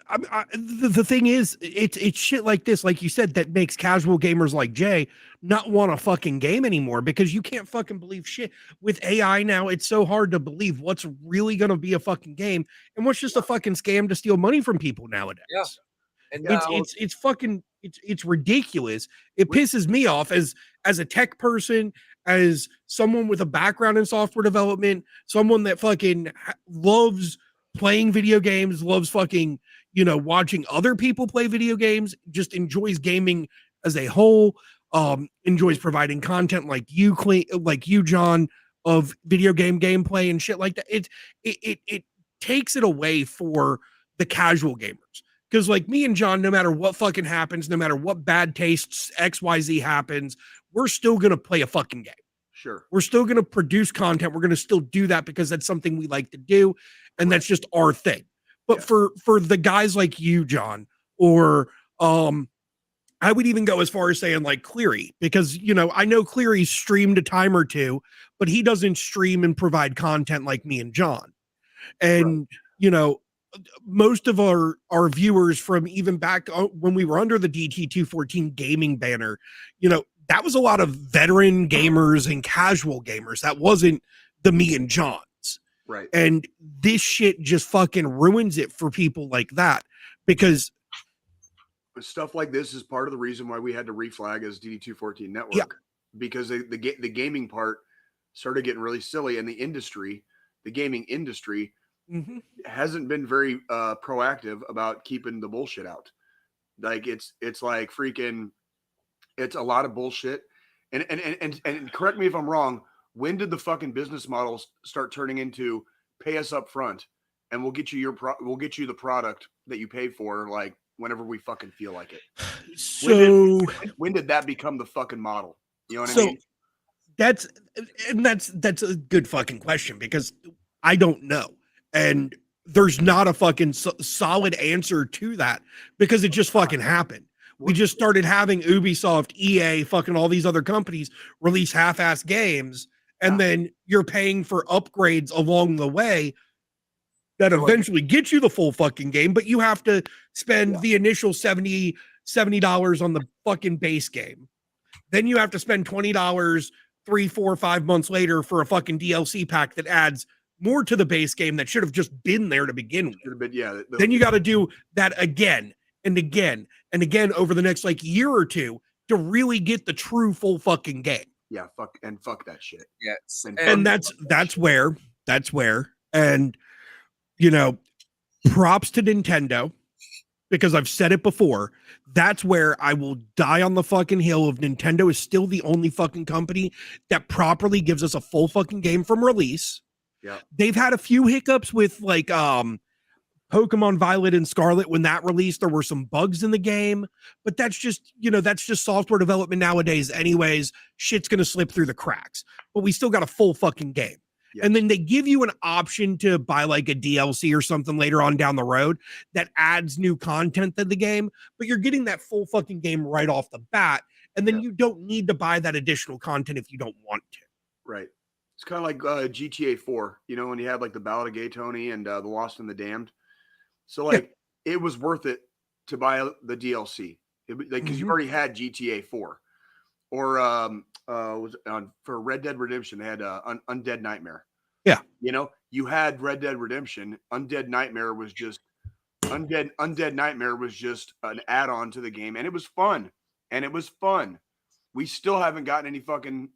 The thing is, it's shit like this, like you said, that makes casual gamers like Jay not want a fucking game anymore, because you can't fucking believe shit with AI now. It's so hard to believe what's really going to be a fucking game and what's just a fucking scam to steal money from people nowadays. Yeah. And It's fucking it's ridiculous. It pisses me off as a tech person, as someone with a background in software development, someone that fucking loves playing video games, loves fucking, watching other people play video games, just enjoys gaming as a whole, enjoys providing content like you, John, of video game gameplay and shit like that. It takes it away for the casual gamers. Because like me and John, no matter what fucking happens, no matter what bad tastes XYZ happens, we're still gonna play a fucking game. Sure. We're still gonna produce content. We're gonna still do that because that's something we like to do, and that's just our thing. But for the guys like you, John, or I would even go as far as saying like Cleary, because I know Cleary streamed a time or two, but he doesn't stream and provide content like me and John. And most of our viewers from even back when we were under the DD214 gaming banner, that was a lot of veteran gamers and casual gamers. That wasn't the me and Johns. Right. And this shit just fucking ruins it for people like that, because stuff like this is part of the reason why we had to reflag as DD214 Network, because the gaming part started getting really silly, and the gaming industry hasn't been very proactive about keeping the bullshit out. Like it's like freaking, it's a lot of bullshit. And correct me if I'm wrong, when did the fucking business models start turning into pay us up front and we'll get you the product that you pay for, like whenever we fucking feel like it? So when did that become the fucking model? You know what I mean? That's a good fucking question, because I don't know. And there's not a fucking solid answer to that, because it just fucking happened. We just started having Ubisoft, EA, fucking all these other companies release half-ass games, and then you're paying for upgrades along the way that eventually get you the full fucking game, but you have to spend the initial $70 on the fucking base game. Then you have to spend $20 3, 4, 5 months later for a fucking DLC pack that adds more to the base game that should have just been there to begin with. Then you got to do that again and again and again over the next like year or two to really get the true full fucking game. Yeah, fuck that shit. Yes. And that's where, and props to Nintendo, because I've said it before, that's where I will die on the fucking hill of Nintendo is still the only fucking company that properly gives us a full fucking game from release. Yeah. They've had a few hiccups with like Pokemon Violet and Scarlet. When that released, there were some bugs in the game, but that's just software development nowadays anyways. Shit's gonna slip through the cracks, but we still got a full fucking game. Yes. And then they give you an option to buy like a DLC or something later on down the road that adds new content to the game, but you're getting that full fucking game right off the bat, and then you don't need to buy that additional content if you don't want to. Right. It's kind of like GTA 4, when you had like the Ballad of Gay Tony and the Lost and the Damned. So like it was worth it to buy the DLC, because you already had GTA 4, or for Red Dead Redemption they had Undead Nightmare. Yeah, you had Red Dead Redemption. Undead Nightmare was just an add-on to the game, and it was fun. We still haven't gotten any fucking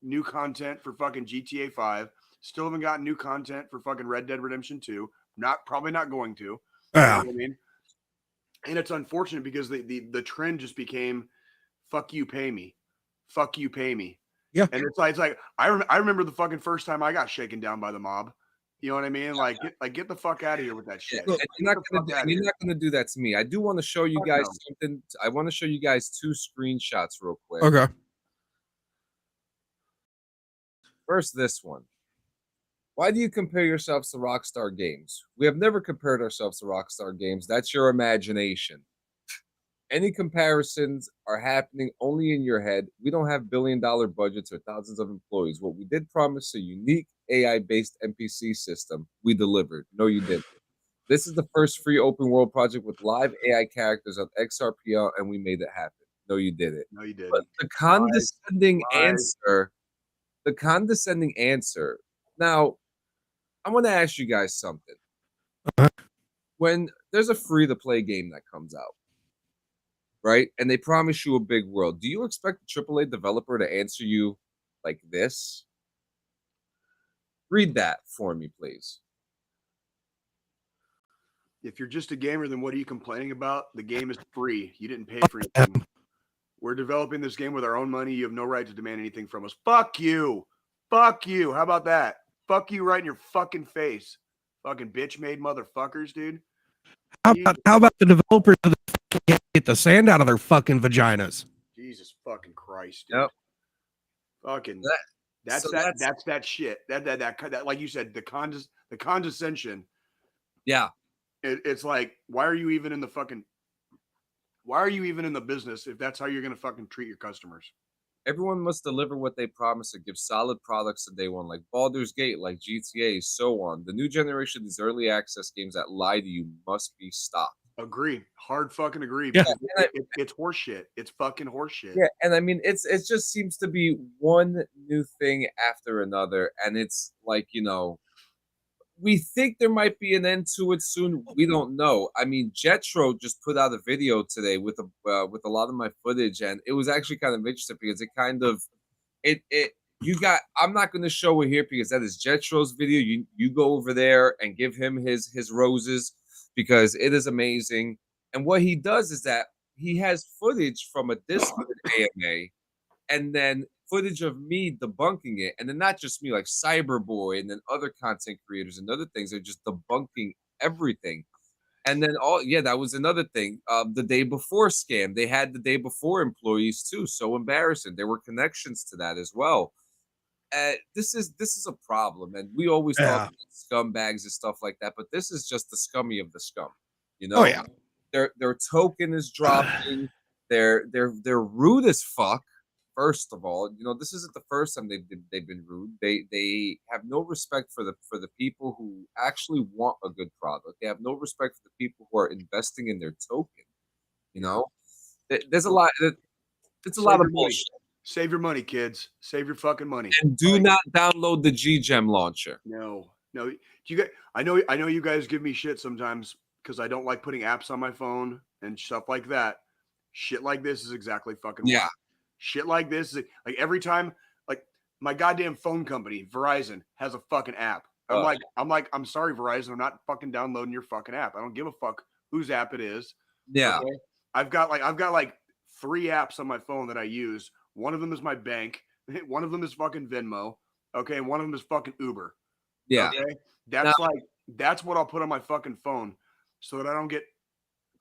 new content for fucking GTA 5. Still haven't gotten new content for fucking Red Dead Redemption 2. Probably not going to. You know what I mean? And it's unfortunate because the trend just became fuck you, pay me. Fuck you, pay me. Yeah. And it's like I remember the fucking first time I got shaken down by the mob. You know what I mean? Like get the fuck out of here with that shit. Look, you're not gonna do that to me. I do want to show you guys something. I want to show you guys 2 screenshots real quick. Okay. First, this one. Why do you compare yourselves to Rockstar Games? We have never compared ourselves to Rockstar Games. That's your imagination. Any comparisons are happening only in your head. We don't have billion-dollar budgets or thousands of employees. What we did promise a unique AI-based NPC system. We delivered. No, you didn't. This is the first free open world project with live AI characters on XRPL, and we made it happen. No, you did it. No, you didn't. But the condescending Lies. answer. Now, I want to ask you guys something. When there's a free to play game that comes out, right, and they promise you a big world, do you expect the AAA developer to answer you like this? Read that for me, please. If you're just a gamer, then what are you complaining about? The game is free. You didn't pay for anything. We're developing this game with our own money. You have no right to demand anything from us. Fuck you. Fuck you. How about that? Fuck you right in your fucking face. Fucking bitch-made motherfuckers, dude. How about the developers of the fucking get the sand out of their fucking vaginas? Jesus fucking Christ, dude. Yep. Fucking That's that shit. That like you said, the condescension. Yeah. It's like, why are you even in the business if that's how you're gonna fucking treat your customers? Everyone must deliver what they promise and give solid products to day one, like Baldur's Gate, like GTA, so on. The new generation of these early access games that lie to you must be stopped. Agree. Hard fucking agree. Yeah. It's horseshit. It's fucking horseshit. Yeah, and I mean, it just seems to be one new thing after another, and it's like, we think there might be an end to it soon. We don't know. I mean, Jetro just put out a video today with a lot of my footage, and it was actually kind of interesting because it kind of I'm not going to show it here because that is Jetro's video. You go over there and give him his roses because it is amazing. And what he does is that he has footage from a Discord AMA, and then footage of me debunking it, and then not just me, like Cyberboy and then other content creators and other things are just debunking everything. And then that was another thing. The day before scam, they had the day before employees too. So embarrassing. There were connections to that as well. This is a problem, and we always talk about scumbags and stuff like that, but this is just the scummy of the scum. Oh yeah. Their token is dropping. They're rude as fuck. First of all, this isn't the first time they've been rude. They have no respect for the people who actually want a good product. They have no respect for the people who are investing in their token. There's a lot. It's a lot of bullshit. Save your money, kids. Save your fucking money. And do not download the G-Gem launcher. No. You guys, I know you guys give me shit sometimes because I don't like putting apps on my phone and stuff like that. Shit like this is exactly fucking yeah. Why. Shit like this is like every time, like my goddamn phone company, Verizon, has a fucking app. I'm sorry, Verizon, I'm not fucking downloading your fucking app. I don't give a fuck whose app it is. Yeah. Okay? I've got like 3 apps on my phone that I use. One of them is my bank. One of them is fucking Venmo. Okay. And one of them is fucking Uber. Yeah. Okay. That's what I'll put on my fucking phone so that I don't get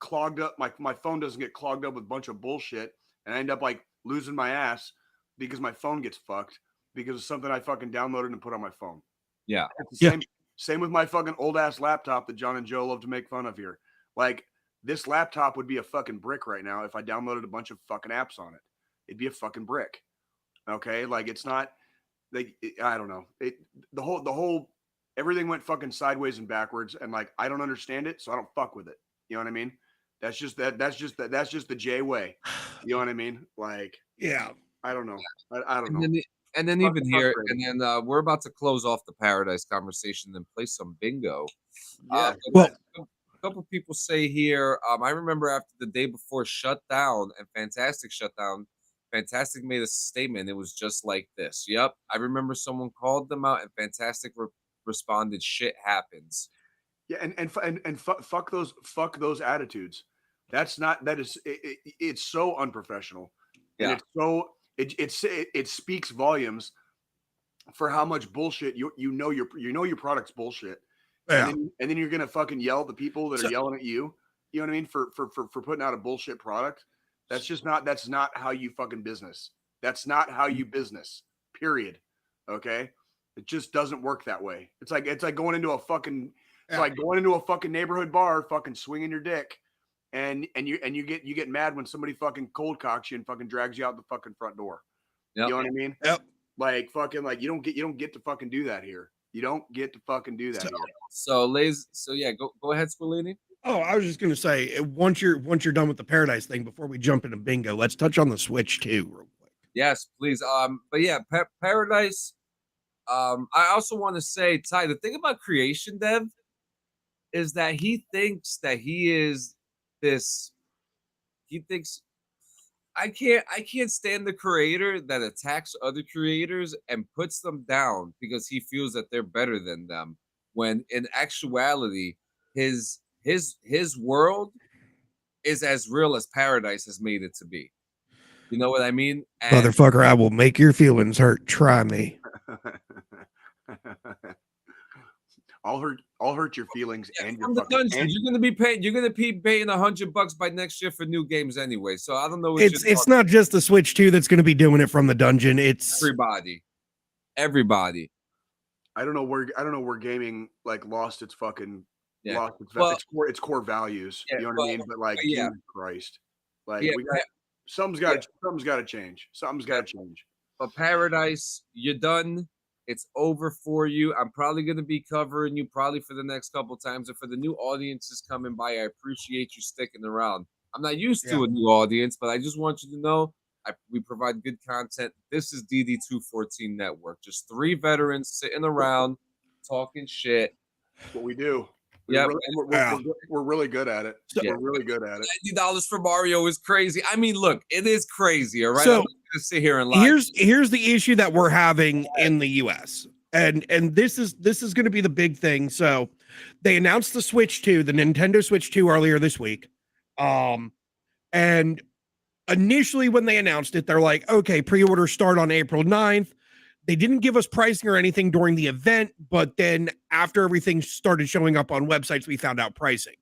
clogged up. My phone doesn't get clogged up with a bunch of bullshit and I end up like losing my ass because my phone gets fucked because of something I fucking downloaded and put on my phone. Yeah. Same with my fucking old ass laptop that John and Joe love to make fun of here. Like this laptop would be a fucking brick right now if I downloaded a bunch of fucking apps on it. It'd be a fucking brick. Okay. Like it's not like, I don't know. The whole, everything went fucking sideways and backwards. And like, I don't understand it. So I don't fuck with it. You know what I mean? That's just the J way. You know what I mean? Like, yeah, I don't know. I don't know. And then even here, and then we're about to close off the Paradise conversation and play some bingo. Yeah. Well, a couple people say here, I remember after the day before shutdown and Fantastic shutdown, Fantastic made a statement. It was just like this. Yep. I remember someone called them out and Fantastic responded, shit happens. Yeah. And fuck those attitudes. It's so unprofessional. And Yeah. it's so, it speaks volumes for how much bullshit your product's bullshit. yeah. And then you're gonna fucking yell at the people that are yelling at you. You know what I mean? For putting out a bullshit product. That's not how you fucking business. That's not how you business. Period. Okay. It just doesn't work that way. It's like going into a fucking neighborhood bar, fucking swinging your dick, and you get mad when somebody fucking cold cocks you and fucking drags you out the fucking front door. Yep. You know what I mean? Yep. Like fucking like you don't get to fucking do that here. You don't get to fucking do that here. So, ladies, go ahead, Squillini. Oh, I was just gonna say, once you're done with the Paradise thing, before we jump into bingo, let's touch on the Switch too, real quick. Yes, please. But yeah, Paradise. I also want to say, Ty, the thing about Creation Dev is that he thinks that he is this. He thinks I can't stand the creator that attacks other creators and puts them down because he feels that they're better than them. When in actuality, his world is as real as Paradise has made it to be. You know what I mean? And Motherfucker, I will make your feelings hurt. Try me. I'll hurt your feelings and your from the fucking dungeon. and- You're gonna be paying $100 by next year for new games anyway. So I don't know. What It's not just the Switch 2 that's going to be doing it from the dungeon. It's everybody. I don't know where gaming like lost its core values. Yeah, You know what I mean? But like, Jesus Christ, like we got something's got to change. Something's got to change. But Paradise, you're done. It's over for you. I'm probably going to be covering you probably for the next couple times. And for the new audiences coming by, I appreciate you sticking around. I'm not used to a new audience, but I just want you to know we provide good content. This is DD214 Network. Just 3 veterans sitting around talking shit. That's what we do. Yeah, we're really good at it. We're really good at it. $90 for Mario is crazy. I mean, look, it is crazy. All right, So, I'm not gonna sit here and lie. Here's the issue that we're having in the US. And this is going to be the big thing. So they announced the Switch 2, the Nintendo Switch 2 earlier this week. And initially when they announced it, they're like, okay, pre-orders start on April 9th. They didn't give us pricing or anything during the event, but then after everything started showing up on websites, we found out pricing.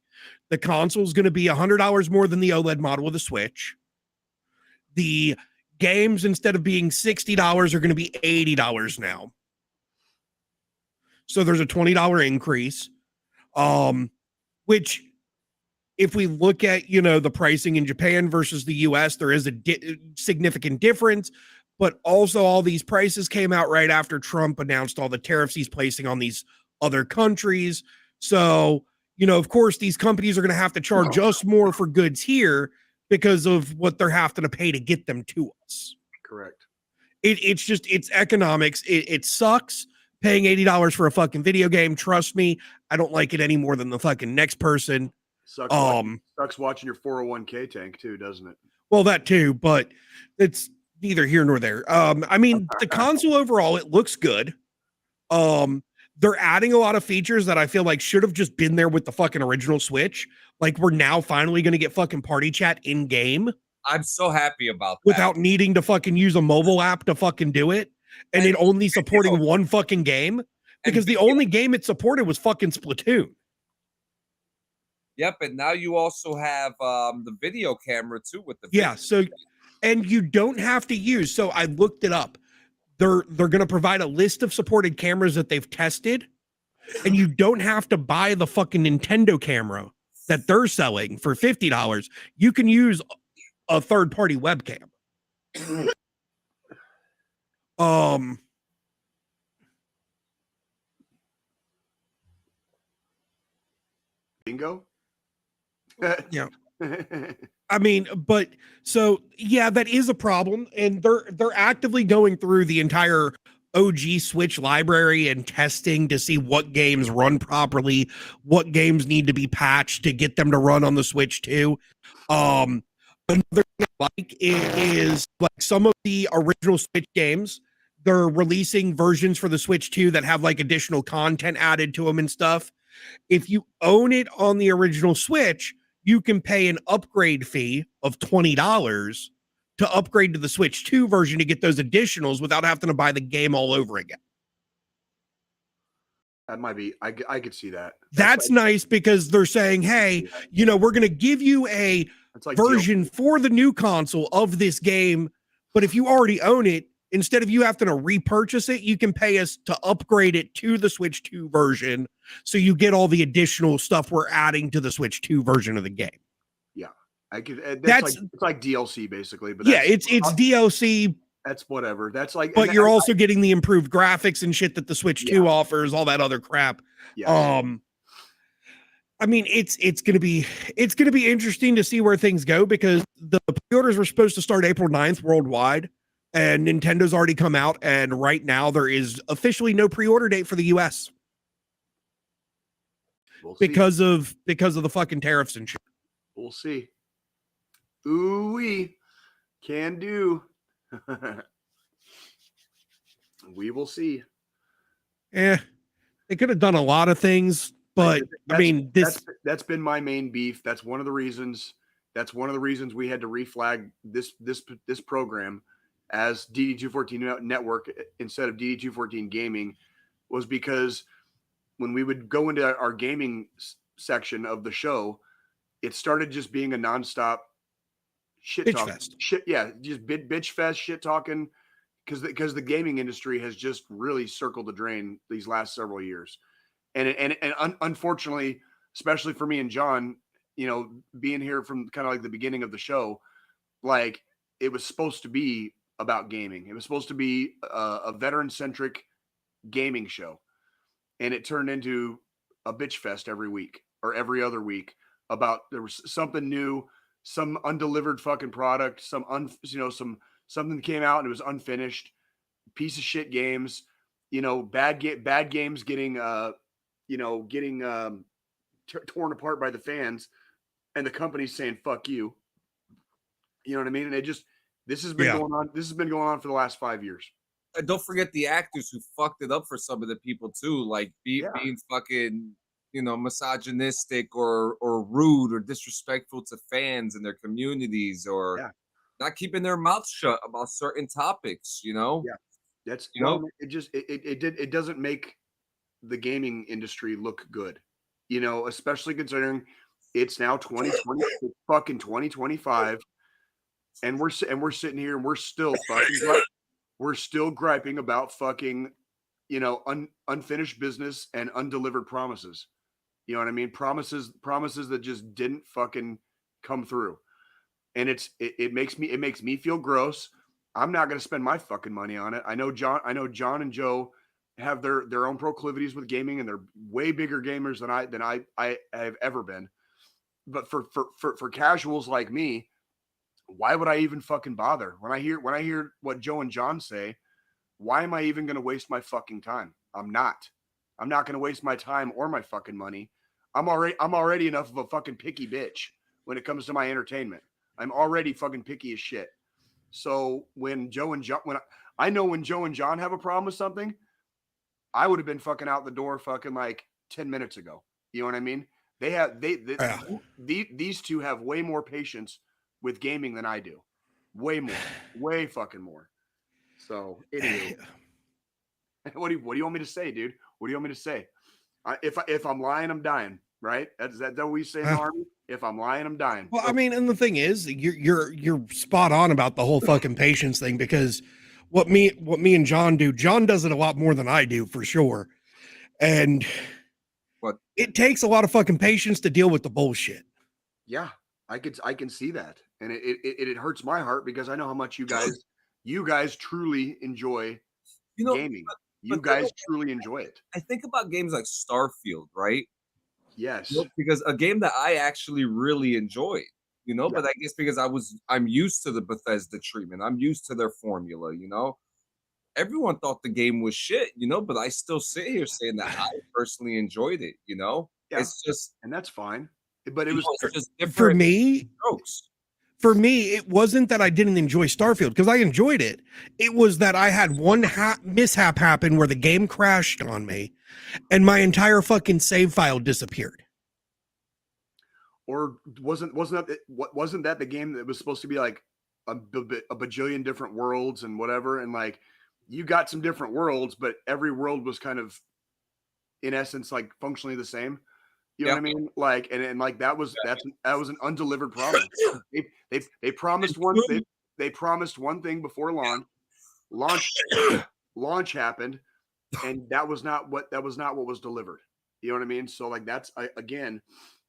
The console is going to be $100 more than the OLED model of the Switch. The games, instead of being $60, are going to be $80 now. So there's a $20 increase, which if we look at, the pricing in Japan versus the US, there is a significant difference. But also all these prices came out right after Trump announced all the tariffs he's placing on these other countries. So, of course, these companies are going to have to charge us more for goods here because of what they're having to pay to get them to us. Correct. It's economics. It sucks paying $80 for a fucking video game. Trust me, I don't like it any more than the fucking next person. Sucks watching your 401k tank too, doesn't it? Well, that too, but it's neither here nor there. I mean, the console overall, it looks good. They're adding a lot of features that I feel like should have just been there with the fucking original Switch. Like, we're now finally going to get fucking party chat in game. I'm so happy about that. Without needing to fucking use a mobile app to fucking do it. And it only supporting one fucking game. Because the only game it supported was fucking Splatoon. Yep, and now you also have the video camera too with the so and you don't have to use. So I looked it up. They're going to provide a list of supported cameras that they've tested, and you don't have to buy the fucking Nintendo camera that they're selling for $50. You can use a third-party webcam. Bingo. Yeah. I mean, but so yeah, that is a problem, and they're actively going through the entire OG Switch library and testing to see what games run properly, what games need to be patched to get them to run on the Switch too. Another thing I like is like some of the original Switch games, they're releasing versions for the Switch 2 that have like additional content added to them and stuff. If you own it on the original Switch, you can pay an upgrade fee of $20 to upgrade to the Switch 2 version to get those additionals without having to buy the game all over again. That might be, I could see that. That's nice because they're saying, hey, we're going to give you a version for the new console of this game, but if you already own it, instead of you having to repurchase it, you can pay us to upgrade it to the Switch 2 version. So you get all the additional stuff we're adding to the Switch 2 version of the game. Yeah. I could, it's like DLC basically, but it's DLC That's whatever. That's like, but you're also getting the improved graphics and shit that the Switch 2 offers, all that other crap. Yeah. I mean, it's gonna be interesting to see where things go, because the pre-orders were supposed to start April 9th worldwide, and Nintendo's already come out, and right now there is officially no pre-order date for the US because of the fucking tariffs and shit. We'll see. Ooh-wee. Can do. We will see. They could have done a lot of things, but I mean, that's been my main beef. That's one of the reasons. That's one of the reasons we had to reflag this program as DD214 Network instead of DD214 Gaming, was because when we would go into our gaming section of the show, it started just being a nonstop shit bitch talk. fest. Shit, yeah, just bitch fest, shit talking, because the gaming industry has just really circled the drain these last several years, and unfortunately, especially for me and John, you know, being here from kind of like the beginning of the show, like it was supposed to be about gaming. It was supposed to be a veteran centric gaming show, and it turned into a bitch fest every week or every other week about there was something new, some undelivered fucking product, something came out and it was unfinished, piece of shit games, bad games getting torn apart by the fans, and the company's saying fuck you. You know what I mean? And this has been going on. This has been going on for the last 5 years. And don't forget the actors who fucked it up for some of the people too, like being fucking, misogynistic or rude or disrespectful to fans and their communities, or not keeping their mouths shut about certain topics. Yeah, that's it doesn't make the gaming industry look good, especially considering it's now 2020, fucking 2025, and we're sitting here and we're still griping about fucking, unfinished business and undelivered promises. You know what I mean? Promises that just didn't fucking come through. And it makes me feel gross. I'm not going to spend my fucking money on it. I know John and Joe have their own proclivities with gaming, and they're way bigger gamers than I have ever been. But for casuals like me, why would I even fucking bother? When I hear what Joe and John say, why am I even going to waste my fucking time? I'm not going to waste my time or my fucking money. I'm already enough of a fucking picky bitch when it comes to my entertainment. I'm already fucking picky as shit. So when Joe and John have a problem with something, I would have been fucking out the door fucking like 10 minutes ago. You know what I mean? These two have way more patience with gaming than I do. Way more. Way fucking more. So anyway, what do you want me to say, dude? What do you want me to say? If I'm lying, I'm dying, right? Is that what we say in the Army? If I'm lying, I'm dying. Well, I mean, and the thing is, you're spot on about the whole fucking patience thing, because what me and John do, John does it a lot more than I do, for sure. And it takes a lot of fucking patience to deal with the bullshit. Yeah, I can see that. And it hurts my heart, because I know how much you guys truly enjoy gaming. You guys truly enjoy it. I think about games like Starfield, right? Yes. Because a game that I actually really enjoyed, but I guess because I'm used to the Bethesda treatment. I'm used to their formula, Everyone thought the game was shit, but I still sit here saying that I personally enjoyed it, Yeah. It's just, and that's fine. But it was just different for me. strokes. For me, it wasn't that I didn't enjoy Starfield, because I enjoyed it. It was that I had one mishap happen where the game crashed on me and my entire fucking save file disappeared. Or wasn't that the game that was supposed to be like a bajillion different worlds and whatever, and like you got some different worlds, but every world was kind of, in essence, like functionally the same. You know what I mean? Like, and like that was an undelivered promise. They promised they promised one thing before launch happened, and that was not what was delivered. You know what I mean? So like again.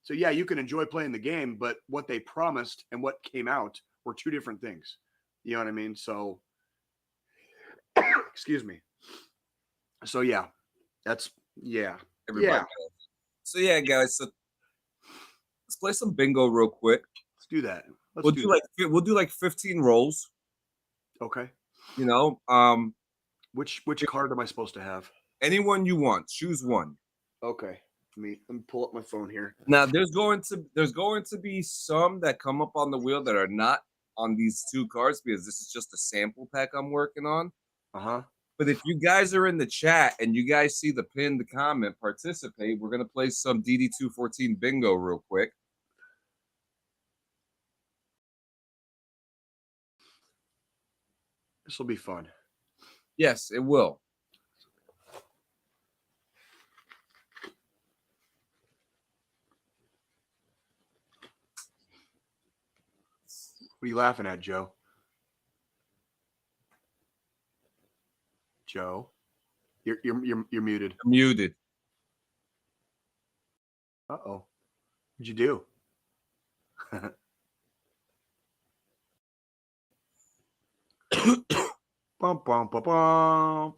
So yeah, you can enjoy playing the game, but what they promised and what came out were two different things. You know what I mean? So Excuse me. So yeah, that's Everybody. Yeah. knows. So yeah, guys. So let's play some bingo real quick. Let's do that. We'll do like 15 rolls. Okay. You know, Which card am I supposed to have? anyone you want. Choose one. Okay. Let me pull up my phone here. Now there's going to be some that come up on the wheel that are not on these 2 cards because this is just a sample pack I'm working on. But if you guys are in the chat and you guys see the pinned comment, participate. We're gonna play some DD214 bingo real quick. This will be fun. Yes, it will. What are you laughing at, Joe? Joe, you're muted. Muted. Uh-oh. What'd you do? Bum, bum, bum, bum.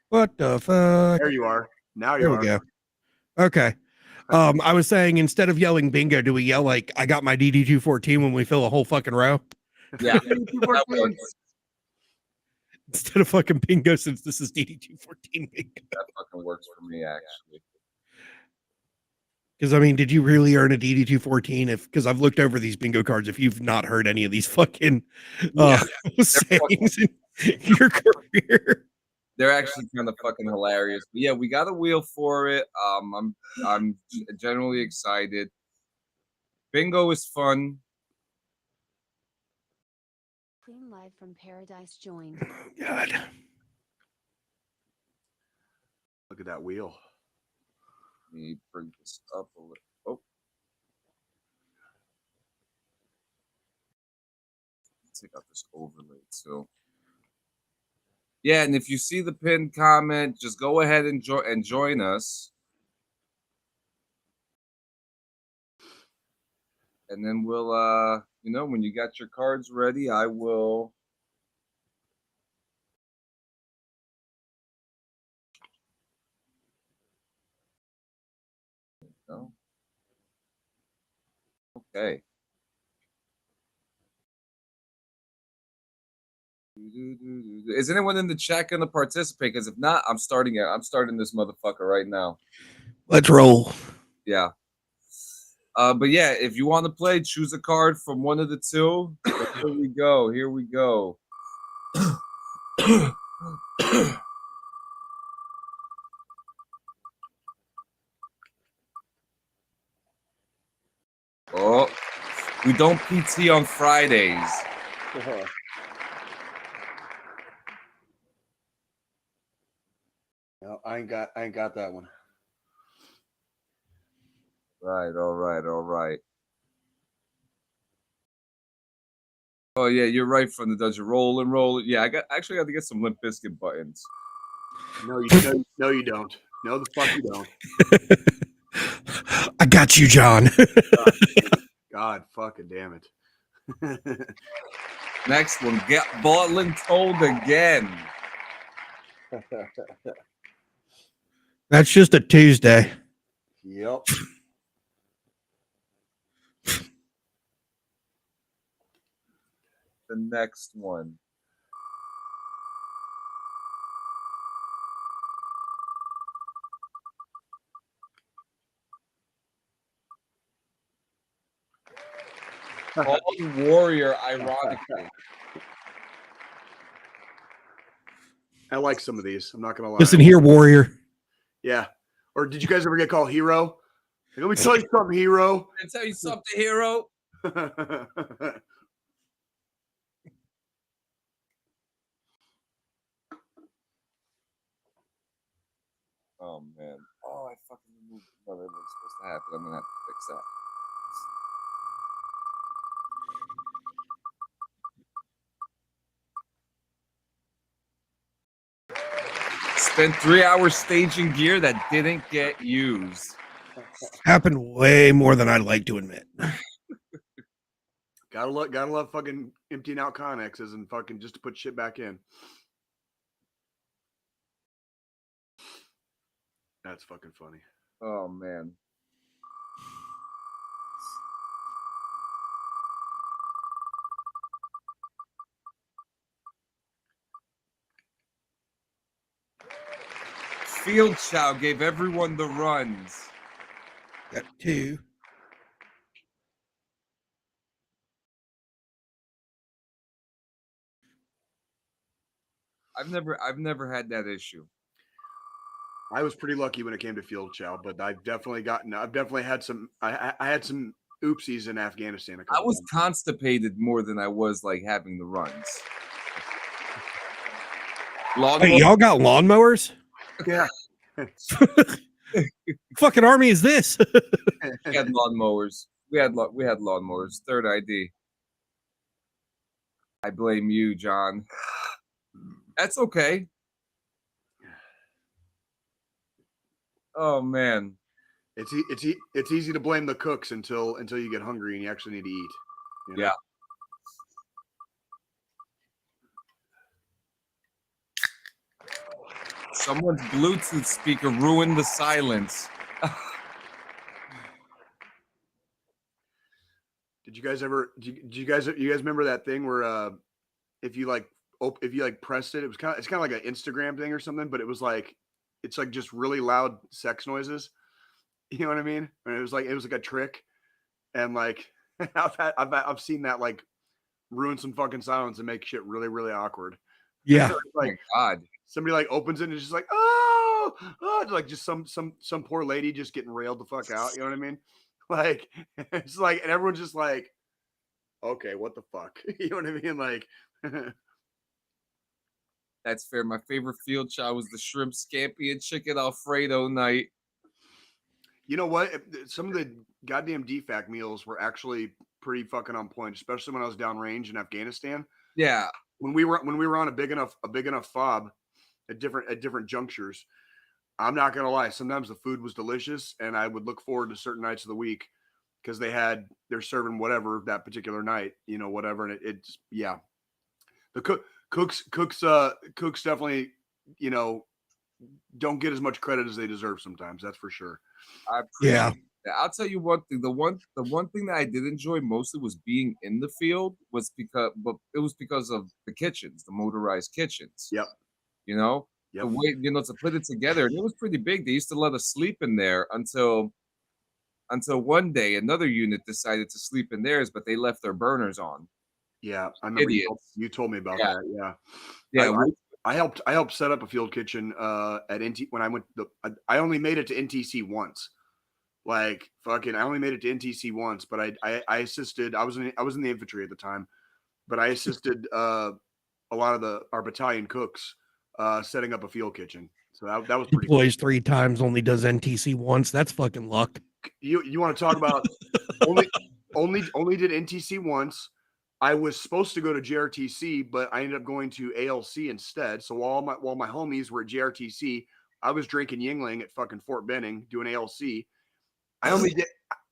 What the fuck? There you are. Now you There are. we go. Okay. I was saying instead of yelling bingo, do we yell like I got my DD214 when we fill a whole fucking row? Yeah. That works. Instead of fucking bingo, since this is DD214 bingo. That fucking works for me, actually. Because I mean, did you really earn a DD214? Because I've looked over these bingo cards. If you've not heard any of these fucking sayings in your career, They're actually kind of fucking hilarious. But yeah, we got a wheel for it. I'm generally excited. Bingo is fun. Clean live from Paradise joined. God. Look at that wheel. Let me bring this up a little. Oh. Take out this overlay too. Yeah, and if you see the pinned comment, just go ahead and join us. And then we'll when you got your cards ready, I will Okay. Is anyone in the chat going to participate? Because if not, I'm starting this motherfucker right now. Let's roll. Yeah. But yeah, if you want to play, choose a card from one of the 2. Here we go. Here we go. Oh, we don't PT on Fridays. No, I ain't got that one. Right, all right. Oh yeah, you're right from the dungeon. Roll and roll. Yeah, I got to get some Limp Bizkit buttons. No, you don't. No, the fuck you don't. I got you, John. God fucking damn it. Next one, get Botland told again. That's just a Tuesday. Yep. The next one. Called Warrior, ironically. I like some of these. I'm not gonna lie. Listen here, Warrior. Yeah. Or did you guys ever get called Hero? Like, let me tell you something, Hero. Can I tell you something, Hero? Oh man. Oh, I fucking removed whatever was supposed to happen. I'm gonna have to fix that. Spent 3 hours staging gear that didn't get used. Happened way more than I'd like to admit. Gotta love fucking emptying out Connexes and fucking just to put shit back in. That's fucking funny. Oh man. Field Chow gave everyone the runs. Got 2. I've never had that issue. I was pretty lucky when it came to field chow, but I've definitely had some. I had some oopsies in Afghanistan. I was constipated more than I was like having the runs. Hey, y'all got lawnmowers? Yeah. Fucking army is this? We had lawnmowers. We had lawnmowers. Third ID. I blame you, John. That's okay. Oh man. It's easy to blame the cooks until you get hungry and you actually need to eat. You know? Yeah. Someone's Bluetooth speaker ruined the silence. Did you guys remember that thing where if you pressed it, it's kind of like an Instagram thing or something, but it's like just really loud sex noises. You know what I mean? And it was like a trick, and like I've seen that like ruin some fucking silence and make shit really really awkward. Yeah. Like, oh my God. Somebody like opens it and it's just like, oh, like just some poor lady just getting railed the fuck out. You know what I mean? Like, it's like, and everyone's just like, okay, what the fuck? You know what I mean? Like, that's fair. My favorite field chow was the shrimp scampi and chicken Alfredo night. You know what? Some of the goddamn DFAC meals were actually pretty fucking on point, especially when I was downrange in Afghanistan. Yeah. When we were on a big enough fob at different junctures, I'm not gonna lie, sometimes the food was delicious and I would look forward to certain nights of the week because they're serving whatever that particular night, you know, whatever. And it's yeah. The cooks definitely, you know, don't get as much credit as they deserve sometimes, that's for sure. Yeah. I'll tell you one thing. The one thing that I did enjoy mostly was being in the field but it was because of the kitchens, the motorized kitchens. Yep. You know, yep. The way, you know, to put it together, and it was pretty big. They used to let us sleep in there until one day another unit decided to sleep in theirs, but they left their burners on. Yeah, I remember you told me about that. Yeah. Yeah. I helped set up a field kitchen at NT when I went. I only made it to NTC once. Like fucking, I only made it to NTC once, but I assisted. I was in the infantry at the time, but I assisted a lot of our battalion cooks setting up a field kitchen. So that was pretty. Deploys cool. 3 times, only does NTC once. That's fucking luck. You want to talk about only did NTC once. I was supposed to go to JRTC, but I ended up going to ALC instead. So while my homies were at JRTC, I was drinking Yingling at fucking Fort Benning doing ALC. I only did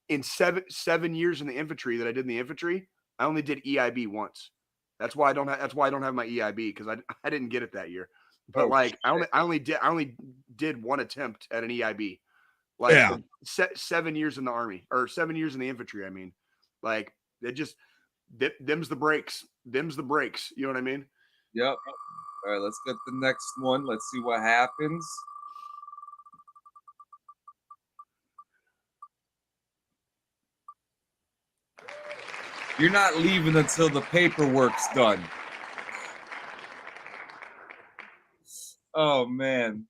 in 7 years in the infantry that I did in the infantry. I only did EIB once. That's why I don't have my EIB, because I didn't get it that year. But I only did one attempt at an EIB. Like yeah. 7 years in the army, or 7 years in the infantry. I mean, like it just them's the breaks. Them's the breaks. You know what I mean? Yep. All right, let's get the next one. Let's see what happens. You're not leaving until the paperwork's done. Oh man.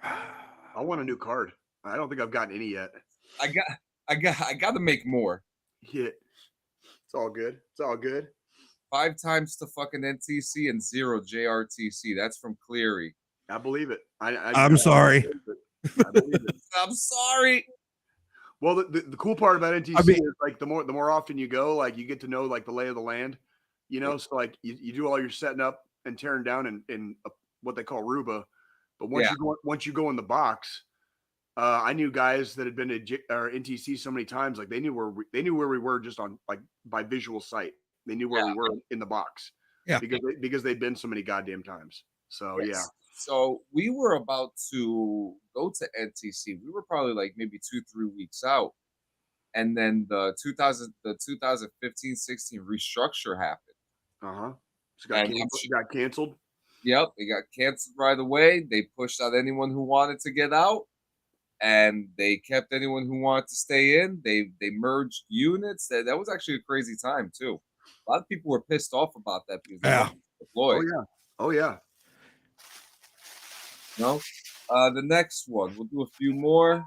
I want a new card. I don't think I've gotten any yet. I got to make more. Yeah. It's all good. It's all good. 5 times to fucking NTC and 0 JRTC. That's from Cleary. I believe it. I'm sorry. I believe it. I'm sorry. Well, the cool part about NTC is like the more often you go, like you get to know like the lay of the land, you know. So like you do all your setting up and tearing down in what they call Ruba, but once you go in the box, I knew guys that had been to NTC so many times, like they knew where we were just on like by visual sight. They knew where we were in the box. Yeah. Because they'd been so many goddamn times. So yeah. So we were about to go to NTC. We were probably like maybe 2-3 weeks out. And then the 2015-16 restructure happened. So got canceled. Yep, it got canceled right away. They pushed out anyone who wanted to get out, and they kept anyone who wanted to stay in. They merged units. That was actually a crazy time too. A lot of people were pissed off about that because they wanted to deploy. Oh yeah. No, the next one. We'll do a few more.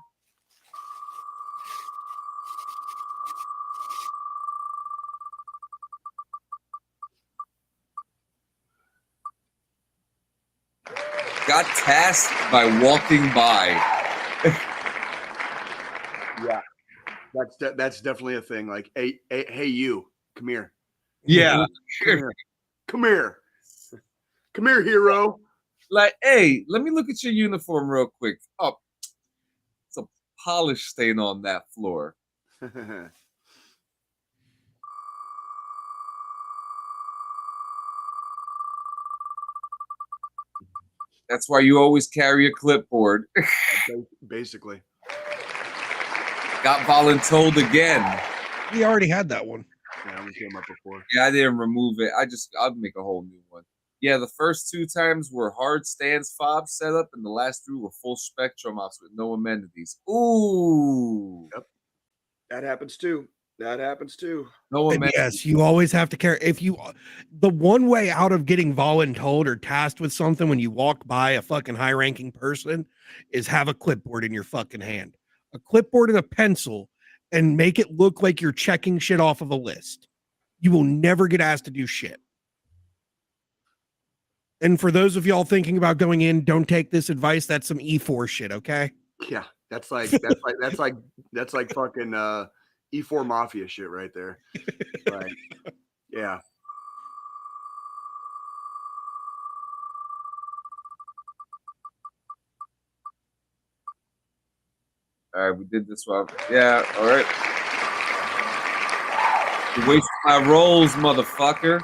Got tasked by walking by. Yeah, that's definitely a thing. Like, hey, you, come here. Yeah, come here, hero. Like, hey, let me look at your uniform real quick. Oh, it's a polish stain on that floor. That's why you always carry a clipboard. Basically. Got voluntold again. We already had that one. Yeah, we came up before. Yeah, I didn't remove it. I'll make a whole new one. Yeah, the first 2 times were hard stance fobs set up, and the last 3 were full spectrum ops with no amenities. Ooh. Yep. That happens too. No amenities. Yes, you always have to carry. The one way out of getting voluntold or tasked with something when you walk by a fucking high-ranking person is have a clipboard in your fucking hand. A clipboard and a pencil, and make it look like you're checking shit off of a list. You will never get asked to do shit. And for those of y'all thinking about going in, don't take this advice. That's some E4 shit, okay? Yeah, that's like fucking E4 mafia shit right there. Right. Yeah. All right, we did this one. Yeah, all right. You wasted my rolls, motherfucker.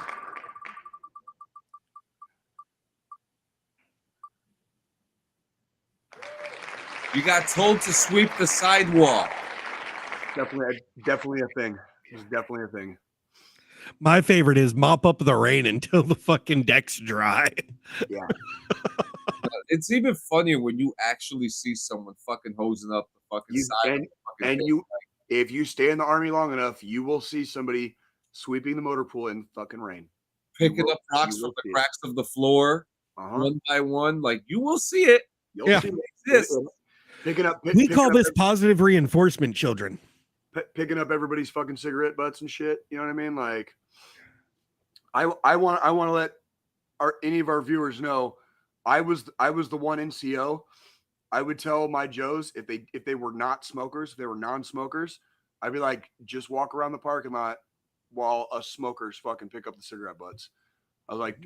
You got told to sweep the sidewalk. Definitely a thing. It's definitely a thing. My favorite is mop up the rain until the fucking deck's dry. Yeah. It's even funnier when you actually see someone fucking hosing up the fucking side. If you stay in the Army long enough, you will see somebody sweeping the motor pool in fucking rain. Picking up rocks from the cracks of the floor, one by one. Like, you will see it. You'll see it. We call this positive reinforcement, children. Picking up everybody's fucking cigarette butts and shit. You know what I mean? Like, I want to let any of our viewers know, I was the one NCO. I would tell my Joes if they were not smokers, if they were non-smokers, I'd be like, just walk around the parking lot while us smokers fucking pick up the cigarette butts. I was like,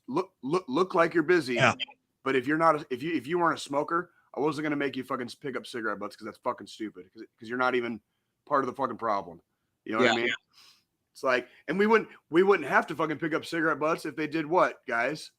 look like you're busy, but if you're not, if you weren't a smoker, I wasn't gonna make you fucking pick up cigarette butts because that's fucking stupid. Because you're not even part of the fucking problem. You know what I mean? It's like, and we wouldn't have to fucking pick up cigarette butts if they did what, guys?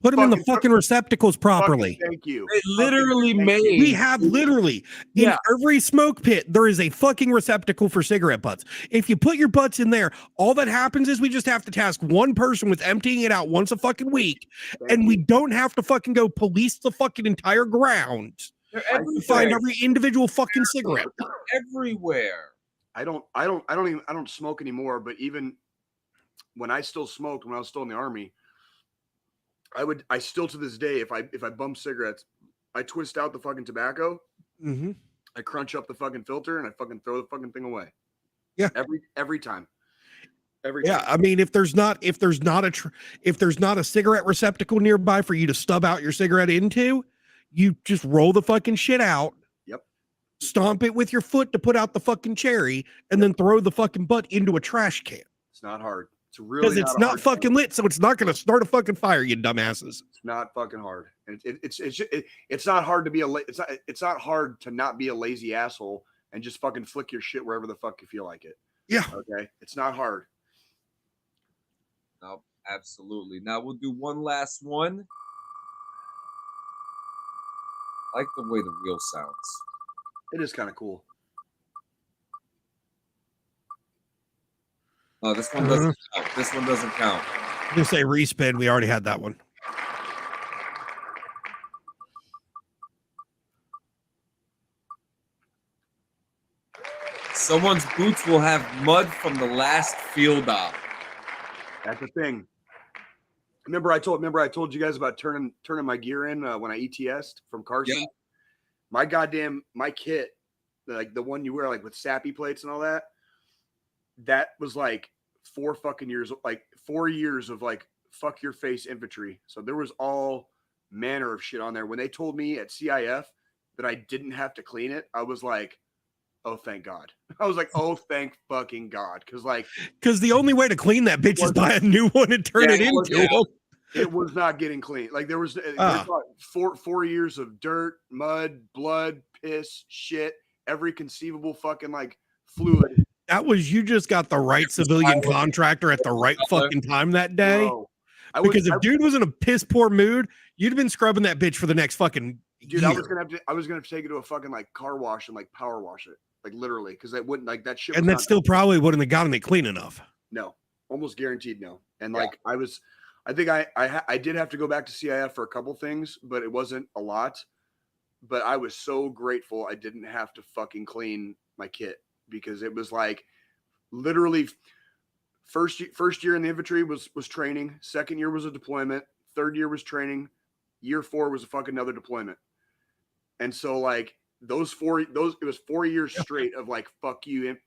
Put them in the fucking receptacles properly. Thank you. It literally made. We have literally in every smoke pit, there is a fucking receptacle for cigarette butts. If you put your butts in there, all that happens is we just have to task one person with emptying it out once a fucking week. We don't have to fucking go police the fucking entire ground to find every individual fucking cigarette. Everywhere. I don't smoke anymore, but even when I still smoked, when I was still in the Army, I still to this day, if I bum cigarettes, I twist out the fucking tobacco, I crunch up the fucking filter, and I fucking throw the fucking thing away. Yeah, every time. I mean, if there's not a cigarette receptacle nearby for you to stub out your cigarette into, you just roll the fucking shit out. Yep. Stomp it with your foot to put out the fucking cherry, and then throw the fucking butt into a trash can. It's not hard. It's really because it's not fucking lit, so it's not going to start a fucking fire, you dumbasses. It's not fucking hard. And it's not hard to be it's not hard to not be a lazy asshole and just fucking flick your shit wherever the fuck you feel like it. Yeah. Okay. It's not hard. No, absolutely. Now we'll do one last one. I like the way the wheel sounds. It is kind of cool. Oh, this one doesn't count. This one doesn't count. You say respin. We already had that one. Someone's boots will have mud from the last field op. That's the thing. Remember I told you guys about turning my gear in when I ETS'd from Carson. Yeah. My kit, like the one you wear like with sappy plates and all that, that was like 4 years of like fuck your face infantry. So there was all manner of shit on there. When they told me at CIF that I didn't have to clean it, I was like, oh, thank God. I was like, oh, thank fucking God. Because the only way to clean that bitch is buy a new one and turn it into. It was not getting clean. Like there was 4 years of dirt, mud, blood, piss, shit, every conceivable fucking like fluid. That was, you just got the right civilian contractor at the right fucking time that day. No. Because if dude was in a piss poor mood, you'd have been scrubbing that bitch for the next fucking dude. year. I was gonna have to take it to a fucking like car wash and like power wash it, like literally, because that wouldn't like that shit. And that still probably wouldn't have gotten it clean enough. No, almost guaranteed no. And like I think I did have to go back to CIF for a couple things, but it wasn't a lot. But I was so grateful I didn't have to fucking clean my kit, because it was like literally first year in the infantry was training, second year was a deployment, third year was training, year 4 was a fucking another deployment. And so like it was 4 years straight of like fuck you in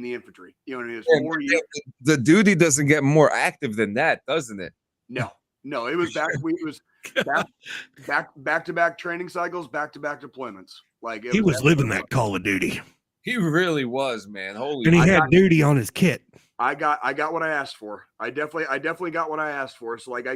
the infantry. You know what I mean? It was 4 years. The duty doesn't get more active than that, doesn't it? No, it was back to back training cycles, back to back deployments. Like he was living that Call of Duty. He really was, man. And he had duty on his kit. I got what I asked for. I definitely got what I asked for. So like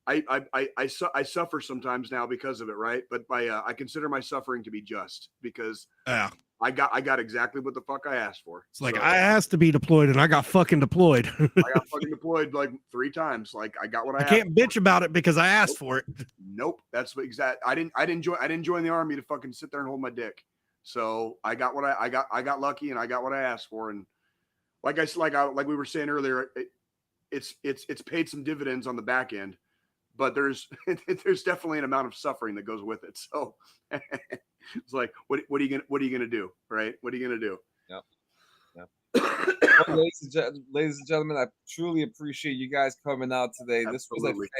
I suffer sometimes now because of it, right? But I consider my suffering to be just, because I got exactly what the fuck I asked for. It's like, I asked to be deployed and I got fucking deployed. I got fucking deployed like 3 times. Like I got what I can't bitch about it because I asked for it. Nope. That's what exact. I didn't join the army to fucking sit there and hold my dick. So I got what I got lucky, and I got what I asked for. And like we were saying earlier, it's paid some dividends on the back end, but there's definitely an amount of suffering that goes with it. So it's like, what are you gonna do, right? What are you gonna do? Yeah. Well, ladies and gentlemen, I truly appreciate you guys coming out today. Absolutely. This was a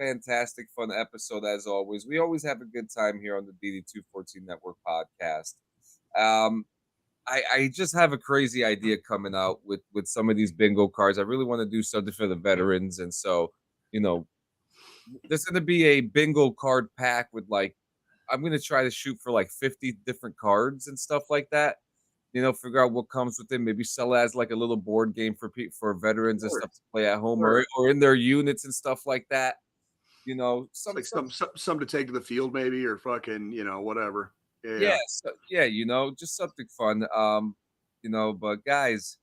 fantastic, fun episode as always. We always have a good time here on the DD214 Network podcast. I just have a crazy idea coming out with some of these bingo cards. I really want to do something for the veterans, and so there's going to be a bingo card pack with like, I'm going to try to shoot for like 50 different cards and stuff like that. Figure out what comes with it. Maybe sell it as like a little board game for veterans and stuff to play at home or in their units and stuff like that. Some to take to the field maybe, or fucking whatever. Just something fun. But guys,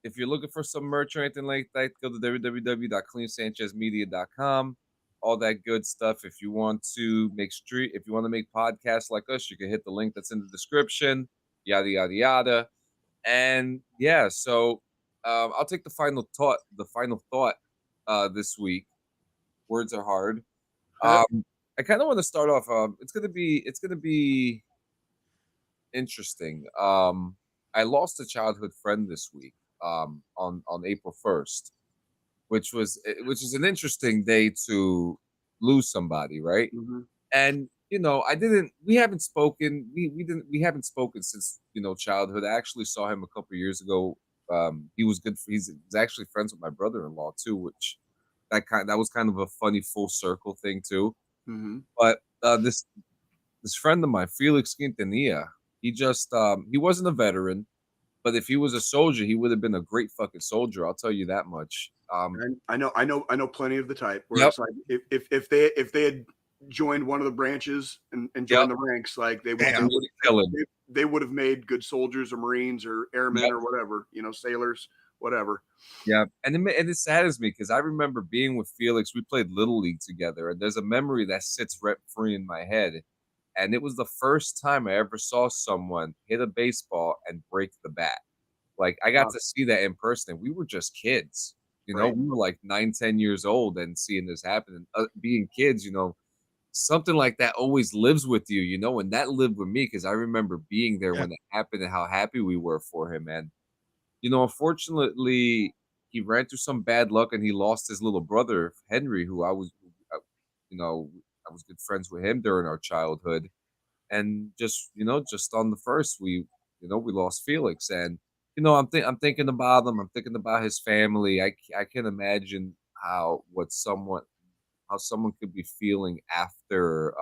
if you're looking for some merch or anything like that, go to www.cleansanchezmedia.com. All that good stuff. If you want to make podcasts like us, you can hit the link that's in the description. Yada yada yada. And yeah, so I'll take the final thought this week. Words are hard. I kind of want to start off. It's gonna be interesting. I lost a childhood friend this week. On April 1st, which is an interesting day to lose somebody, right? Mm-hmm. And we haven't spoken. We haven't spoken since childhood. I actually saw him a couple of years ago. He was good. He's actually friends with my brother-in-law too, which that was kind of a funny full circle thing too. Mm-hmm. But this friend of mine, Felix Quintanilla, he wasn't a veteran, but if he was a soldier, he would have been a great fucking soldier. I'll tell you that much. I know plenty of the type where it's like if they had joined one of the branches and joined the ranks, like they would have made good soldiers or Marines or airmen or whatever, sailors, whatever. Yeah, and it saddens me because I remember being with Felix. We played Little League together, and there's a memory that sits rent free in my head. And it was the first time I ever saw someone hit a baseball and break the bat. Like I got Wow. to see that in person. And we were just kids, Right. We were like 9, 10 years old, and seeing this happen. And being kids, something like that always lives with you, and that lived with me because I remember being there Yeah. when it happened and how happy we were for him. And unfortunately, he ran through some bad luck and he lost his little brother, Henry, who I was good friends with him during our childhood. And just on the first, we lost Felix. And, I'm thinking about him. I'm thinking about his family. I can imagine how someone could be feeling after,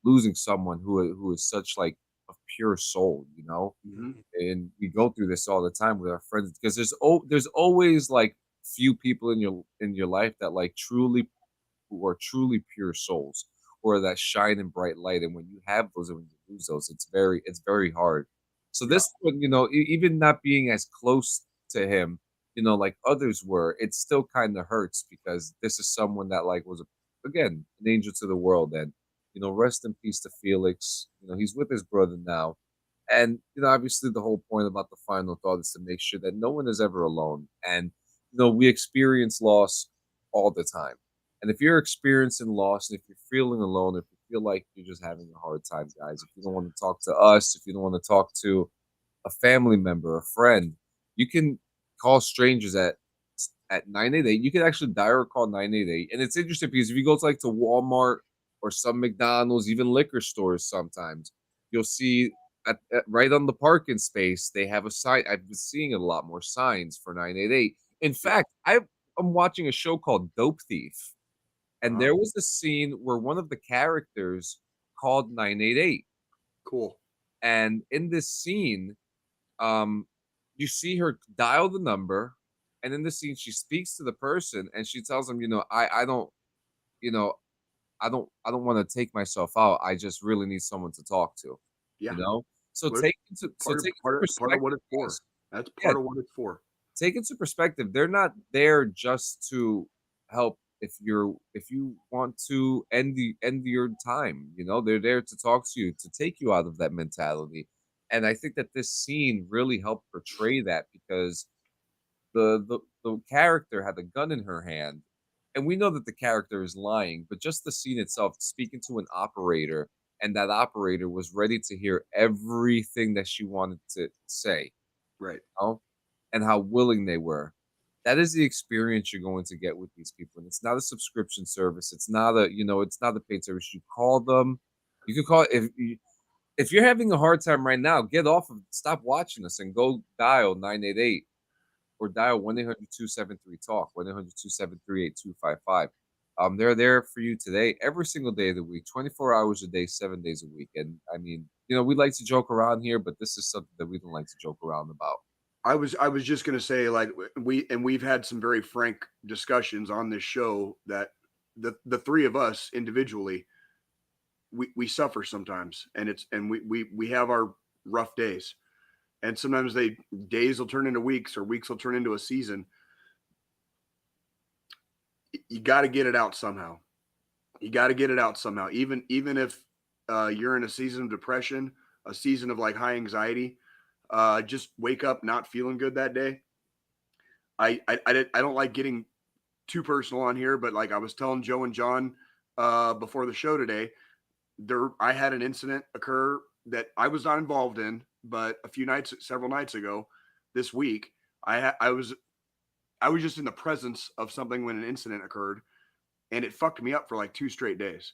losing someone who is such like a pure soul, Mhm. and we go through this all the time with our friends because there's always like few people in your life that like truly who are truly pure souls or that shine in bright light. And when you have those and when you lose those, it's very hard. So Yeah. this one, even not being as close to him, like others were, it still kind of hurts because this is someone that like was again an angel to the world. And rest in peace to Felix. He's with his brother now. And obviously the whole point about the final thought is to make sure that no one is ever alone. And we experience loss all the time. And if you're experiencing loss, and if you're feeling alone, if you feel like you're just having a hard time, guys, if you don't want to talk to us, if you don't want to talk to a family member, a friend, you can call strangers at 988. You can actually dial or call 988. And it's interesting because if you go to like to Walmart or some McDonald's, even liquor stores sometimes, you'll see right on the parking space, they have a sign. I've been seeing a lot more signs for 988. In fact, I'm watching a show called Dope Thief. And Uh-huh. there was a scene where one of the characters called 988. Cool. And in this scene, um, you see her dial the number, and in the scene, she speaks to the person and she tells them, I don't, you know, I don't want to take myself out. I just really need someone to talk to, Yeah. you know? So What- take into part of what perspective, it's for. guys. That's Yeah, part of what it's for. take into perspective. They're not there just to help if you want to end your time, they're there to talk to you, to take you out of that mentality. And I think that this scene really helped portray that because the character had a gun in her hand, and we know that the character is lying, but just the scene itself, speaking to an operator, and that operator was ready to hear everything that she wanted to say, Right. and how willing they were. That is the experience you're going to get with these people. And it's not a subscription service. It's not a paid service. You call them. You can call if you're having a hard time right now, stop watching us and go dial 988 or dial 1-800-273-TALK, 1-800-273-8255. They're there for you today, every single day of the week, 24 hours a day, 7 days a week. And I mean, we like to joke around here, but this is something that we don't like to joke around about. I was just gonna say, like, we've had some very frank discussions on this show that the three of us individually we suffer sometimes, and we have our rough days, and sometimes days will turn into weeks or weeks will turn into a season. You got to get it out somehow. You got to get it out somehow, even if you're in a season of depression, a season of like high anxiety. Just wake up not feeling good that day. I don't like getting too personal on here, but like I was telling Joe and John before the show today, I had an incident occur that I was not involved in, but several nights ago, this week, I was just in the presence of something when an incident occurred, and it fucked me up for like 2 straight days.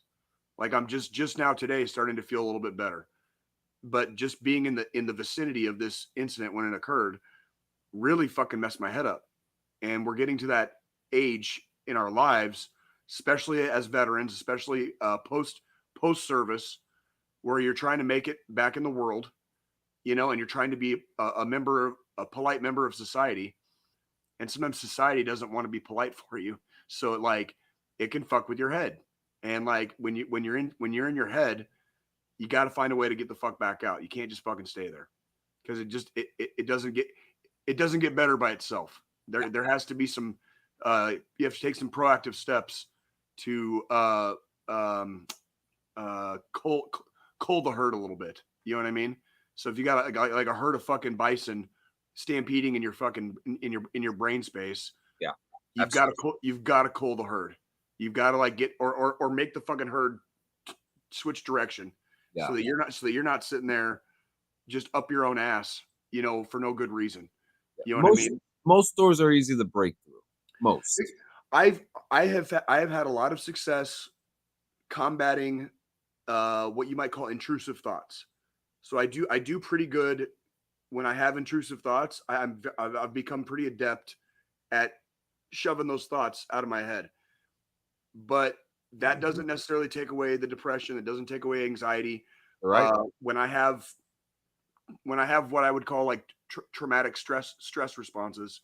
Like I'm just now today starting to feel a little bit better, but just being in the vicinity of this incident when it occurred really fucking messed my head up. And we're getting to that age in our lives, especially as veterans, especially post service, where you're trying to make it back in the world, and you're trying to be a polite member of society. And sometimes society doesn't want to be polite for you, so it can fuck with your head. And like when you're in your head, you got to find a way to get the fuck back out. You can't just fucking stay there because it doesn't get it doesn't get better by itself. There has to be some. You have to take some proactive steps to cull the herd a little bit. You know what I mean? So if you got like a herd of fucking bison stampeding in your fucking in your brain space, yeah, you've got to cull the herd. You've got to like get or make the fucking herd switch direction, so that you're not sitting there just up your own ass, you know, for no good reason. You know what I mean? Most doors are easy to break through. Most. I have had a lot of success combating what you might call intrusive thoughts. So I do pretty good when I have intrusive thoughts. I've become pretty adept at shoving those thoughts out of my head. But that doesn't necessarily take away the depression. It doesn't take away anxiety. Right. When I have what I would call like traumatic stress responses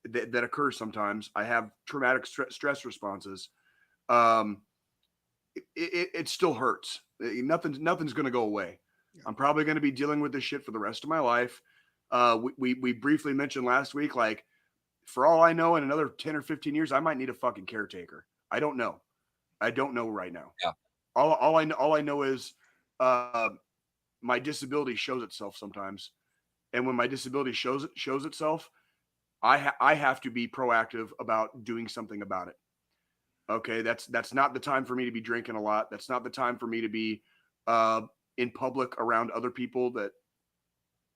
that occur sometimes, I have traumatic stress responses. It still hurts. Nothing's going to go away. I'm probably going to be dealing with this shit for the rest of my life. We briefly mentioned last week, like, for all I know, in another 10 or 15 years, I might need a fucking caretaker. I don't know right now. Yeah. All I know is my disability shows itself sometimes. And when my disability shows itself, I have to be proactive about doing something about it. Okay, that's not the time for me to be drinking a lot. That's not the time for me to be in public around other people that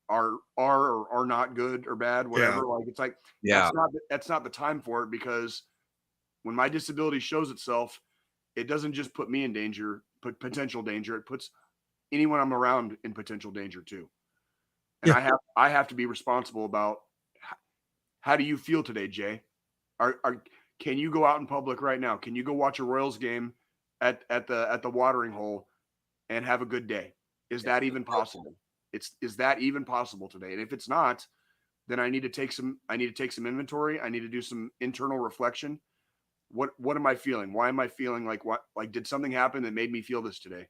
are or are not good or bad, whatever. Yeah. Like, it's like, Yeah, that's not the time for it, because when my disability shows itself, it doesn't just put me in danger, put potential danger. It puts anyone I'm around in potential danger too. And Yeah. I have to be responsible about, how do you feel today, Jay? Can you go out in public right now? Can you go watch a Royals game at the watering hole and have a good day? Is that even possible? Is that even possible today? And if it's not, then I need to take some inventory. I need to do some internal reflection. What am I feeling? Why am I feeling like what? Like, did something happen that made me feel this today?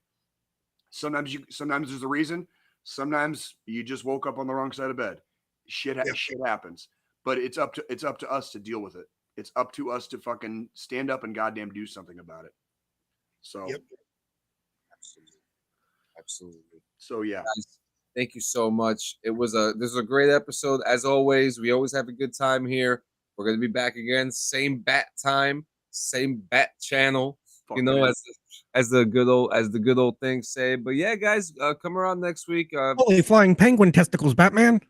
Sometimes there's a reason. Sometimes you just woke up on the wrong side of bed. Shit happens. But it's up to us to deal with it. It's up to us to fucking stand up and goddamn do something about it. So, Yep. absolutely. So yeah. Guys, thank you so much. This was a great episode. As always, we always have a good time here. We're gonna be back again, same bat time, same bat channel. Fuck As the good old things say. But yeah, guys, come around next week. Holy flying penguin testicles, Batman.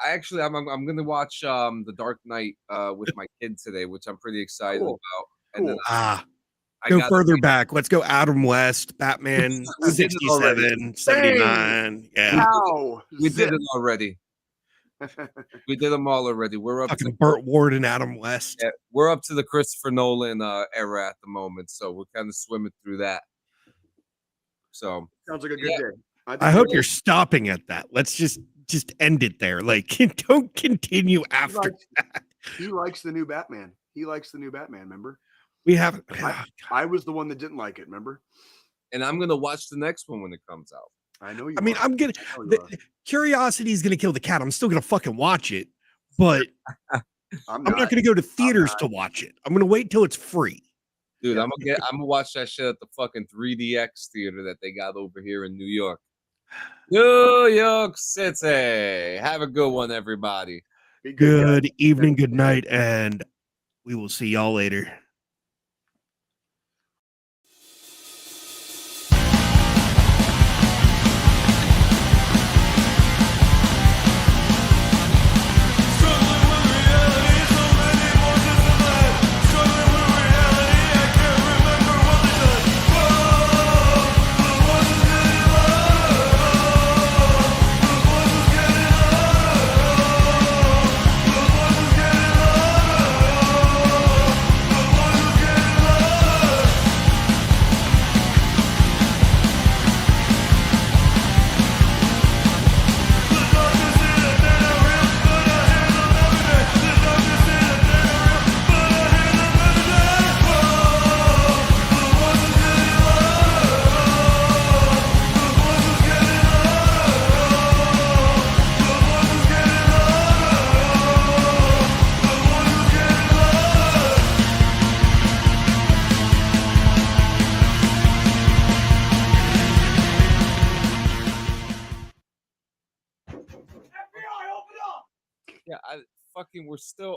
I'm gonna watch The Dark Knight with my kid today, which I'm pretty excited about. And then Go further back. Let's go Adam West, Batman, We did it already. 67, 79. Yeah. Ow! We did it already. We did them all already. We're up Fucking to Burt Ward and Adam West. Yeah, we're up to the Christopher Nolan era at the moment, so we're kind of swimming through that. So Sounds like a good day. I hope you're stopping at that. Let's just end it there. Like, don't continue after that. He likes the new Batman. Remember? We haven't. I was the one that didn't like it. Remember? And I'm gonna watch the next one when it comes out. I know you. I mean, are. I'm gonna. I know you are. Curiosity is gonna kill the cat. I'm still gonna fucking watch it, but I'm not gonna go to theaters to watch it. I'm gonna wait till it's free. Dude, I'm gonna watch that shit at the fucking 3DX theater that they got over here in New York. New York City. Have a good one, everybody. Be Good guys. evening, good night, and we will see y'all later. we're still